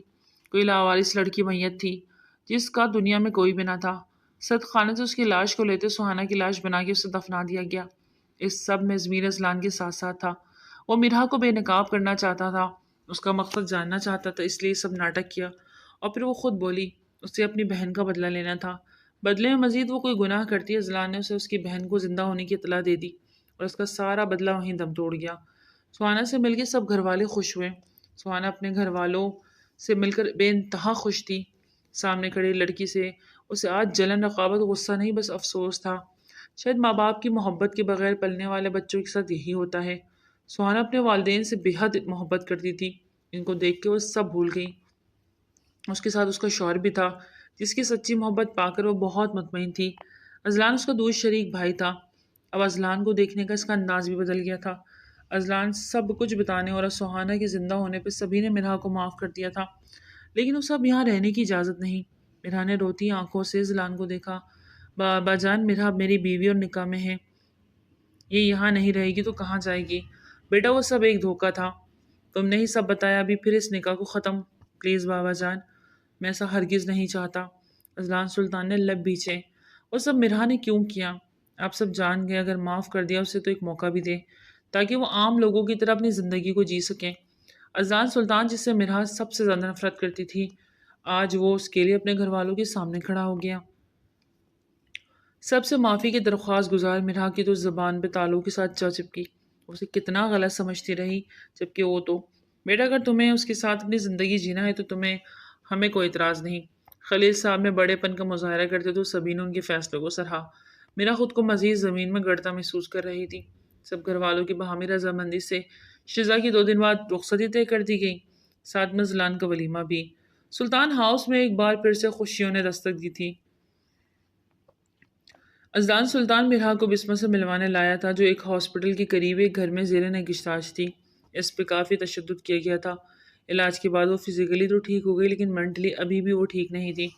کوئی لاوارث لڑکی میت تھی جس کا دنیا میں کوئی بھی نہ تھا۔ صدق خانے سے اس کی لاش کو لیتے سہانا کی لاش بنا کے اسے دفنا دیا گیا۔ اس سب میں ازمیر ازلان کے ساتھ ساتھ تھا۔ وہ میرا کو بے نقاب کرنا چاہتا تھا، اس کا مقصد جاننا چاہتا تھا، اس لیے سب ناٹک کیا۔ اور پھر وہ خود بولی، اسے اپنی بہن کا بدلہ لینا تھا۔ بدلے میں مزید وہ کوئی گناہ کرتی، ازلان نے اسے اس کی بہن کو زندہ ہونے کی اطلاع دے دی اور اس کا سارا بدلہ وہیں دم توڑ گیا۔ سہانا سے مل کے سب گھر والے خوش ہوئے۔ سہانا اپنے گھر والوں سے مل کر بے انتہا خوش تھی۔ سامنے کھڑی لڑکی سے اسے آج جلن، رقابت، غصہ نہیں، بس افسوس تھا۔ شاید ماں باپ کی محبت کے بغیر پلنے والے بچوں کے ساتھ یہی ہوتا ہے۔ سہانا اپنے والدین سے بے حد محبت کرتی تھی، ان کو دیکھ کے وہ سب بھول گئی۔ اس کے ساتھ اس کا شوہر بھی تھا، جس کی سچی محبت پا کر وہ بہت مطمئن تھی۔ ازلان اس کا دور شریک بھائی تھا۔ اب ازلان کو دیکھنے کا اس کا انداز بھی بدل گیا تھا۔ ازلان سب کچھ بتانے اور سہانا کے زندہ ہونے پہ سبھی نے مرحا کو معاف کر دیا تھا، لیکن اسے اب یہاں رہنے کی اجازت نہیں۔ مرحا نے روتی آنکھوں سے ازلان کو دیکھا۔ بابا جان، مرحا میری بیوی اور نکاح میں ہے، یہ یہاں نہیں رہے گی تو کہاں جائے گی؟ بیٹا وہ سب ایک دھوکہ تھا، تم نے ہی سب بتایا، ابھی پھر اس نکاح کو ختم پلیز بابا جان، میں ایسا ہرگز نہیں چاہتا۔ ازلان سلطان نے لب بیچے۔ وہ سب مرحا نے کیوں کیا؟ آپ سب جان گئے، اگر معاف کر دیا اسے تو ایک موقع بھی دے تاکہ وہ عام لوگوں کی طرح اپنی زندگی کو جی سکیں۔ ازلان سلطان جس سے مرحا سب سے زیادہ نفرت کرتی تھی، آج وہ اس کے لیے اپنے گھر والوں کے سامنے کھڑا ہو گیا۔ سب سے معافی کی درخواست گزار مرحا کی تو زبان پہ تالوں کے ساتھ جا چپکی۔ اسے کتنا غلط سمجھتی رہی، جبکہ وہ تو بیٹا اگر تمہیں اس کے ساتھ اپنی زندگی جینا ہے تو ہمیں کوئی اعتراض نہیں، خلیل صاحب میں بڑے پن کا مظاہرہ کرتے تو سبھی نے ان کے فیصلے کو سراہا۔ میرا خود کو مزید زمین میں گڑتا محسوس کر رہی تھی۔ سب گھر والوں کی باہمی رضامندی سے شزا کی 2 دن بعد رخصتی طے کر دی گئی، ساتھ میں ازلان کا ولیمہ بھی۔ سلطان ہاؤس میں ایک بار پھر سے خوشیوں نے دستک دی تھی۔ ازلان سلطان مرحا کو بسمہ سے ملوانے لایا تھا، جو ایک ہاسپٹل کے قریب ایک گھر میں زیر نگہداشت تھی۔ اس پہ کافی تشدد کیا گیا تھا۔ علاج کے بعد وہ فزیکلی تو ٹھیک ہو گئی، لیکن مینٹلی ابھی بھی وہ ٹھیک نہیں تھی،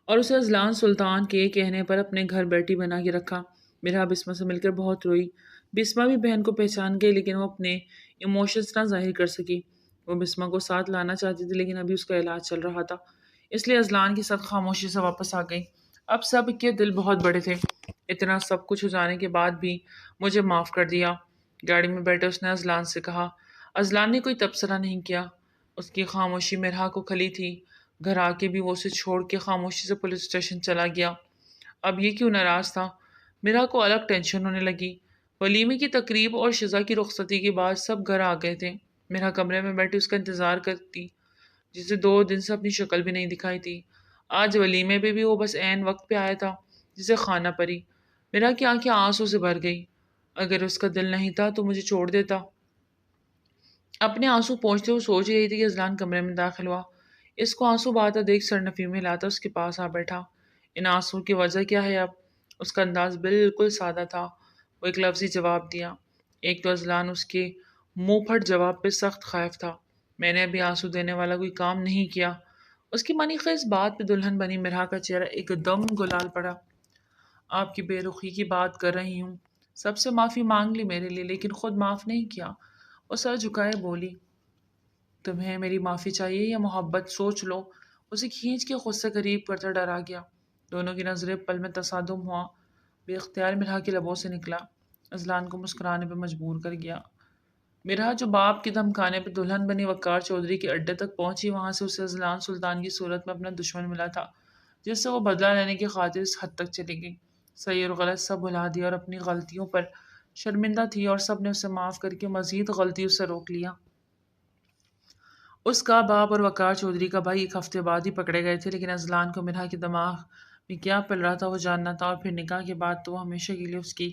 اور اسے ازلان سلطان کے کہنے پر اپنے گھر بیٹی بنا کے رکھا۔ مرحا بسمہ سے مل کر بہت روئی۔ بسمہ بھی بہن کو پہچان گئی، لیکن وہ اپنے ایموشنز نہ ظاہر کر سکی۔ وہ بسمہ کو ساتھ لانا چاہتی تھی، لیکن ابھی اس کا علاج چل رہا تھا، اس لیے ازلان کے ساتھ خاموشی سے واپس آ گئی۔ اب سب کے دل بہت بڑے تھے۔ اتنا سب کچھ ہو جانے کے بعد بھی مجھے معاف کر دیا، گاڑی میں بیٹھے اس نے ازلان سے کہا۔ ازلان نے کوئی تبصرہ نہیں کیا۔ اس کی خاموشی مرحا کو کھلی تھی۔ گھر آ کے بھی وہ اسے چھوڑ کے خاموشی سے پولیس اسٹیشن چلا گیا۔ اب یہ کیوں ناراض تھا؟ مرحا کو الگ ٹینشن ہونے لگی۔ ولیمے کی تقریب اور شزا کی رخصتی کے بعد سب گھر آ گئے تھے۔ مرحا کمرے میں بیٹھی اس کا انتظار کرتی، جسے 2 دن سے اپنی شکل بھی نہیں دکھائی تھی۔ آج ولیمے پہ بھی وہ بس عین وقت پہ آیا تھا، جسے خانہ پری۔ مرحا کی آنکھیں آنسو سے بھر گئی۔ اگر اس کا دل نہیں تھا تو مجھے چھوڑ دیتا۔ اپنے آنسو پہنچتے وہ سوچ رہی تھی کہ ازلان کمرے میں داخل ہوا۔ اس کو آنسو بہتا دیکھ سرنفی میں لاتا اس کے پاس آ بیٹھا۔ ان آنسو کی وجہ کیا ہے اب؟ اس کا انداز بالکل سادہ تھا۔ وہ ایک لفظی جواب دیا۔ ایک تو ازلان اس کے منہ پھٹ جواب پہ سخت خائف تھا۔ میں نے ابھی آنسو دینے والا کوئی کام نہیں کیا۔ اس کی منی خیز بات پہ دلہن بنی مرحا کا چہرہ ایک دم گلال پڑا۔ آپ کی بے رخی کی بات کر رہی ہوں۔ سب سے معافی مانگ لی میرے لیے، لیکن خود معاف نہیں کیا۔ وہ سر جھکائے بولی، تمہیں میری معافی چاہیے یا محبت؟ سوچ لو۔ اسے کھینچ کے خود سے قریب کرتا ڈرا گیا۔ دونوں کی نظریں پل میں تصادم ہوا۔ بے اختیار مرحا کے لبوں سے نکلا، ازلان کو مسکرانے پہ مجبور کر گیا۔ مرحا جو باپ کے دھمکانے پہ دلہن بنی وقار چودھری کے اڈے تک پہنچی، وہاں سے اسے ازلان سلطان کی صورت میں اپنا دشمن ملا تھا، جس سے وہ بدلہ لینے کی خاطر اس حد تک چلی گئی۔ صحیح اور غلط سب بھلا دیا اور اپنی غلطیوں پر شرمندہ تھی، اور سب نے اسے معاف کر کے مزید غلطی اس سے روک لیا۔ اس کا باپ اور وقار چودھری کا بھائی ایک ہفتے بعد ہی پکڑے گئے تھے، لیکن ازلان کو مرحا کے دماغ میں کیا پل رہا تھا وہ جاننا تھا، اور پھر نکاح کے بعد تو وہ ہمیشہ کے لیے اس کی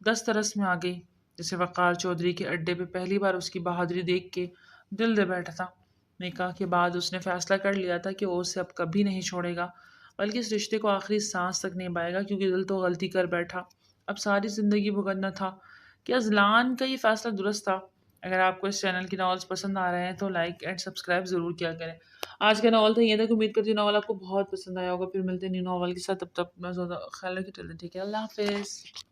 دسترس میں آ گئی۔ جیسے وقار چودھری کے اڈے پہ پہلی بار اس کی بہادری دیکھ کے دل دے بیٹھا تھا۔ نکاح کے بعد اس نے فیصلہ کر لیا تھا کہ وہ اسے اب کبھی نہیں چھوڑے گا، بلکہ اس رشتے کو آخری سانس تک نبھائے گا، کیونکہ دل تو غلطی کر بیٹھا۔ اب ساری زندگی بھگتنا تھا۔ کہ ازلان کا یہ فیصلہ درست تھا؟ اگر آپ کو اس چینل کی ناولز پسند آ رہے ہیں تو لائک اینڈ سبسکرائب ضرور کیا کریں۔ آج کا ناول تو یہ تھا کہ امید کرتی ہوں ناول آپ کو بہت پسند آیا ہوگا۔ پھر ملتے ہیں نیو ناول کے ساتھ، تب تک اپنا زیادہ خیال رکھیے۔ ٹھیک ہے، اللہ حافظ۔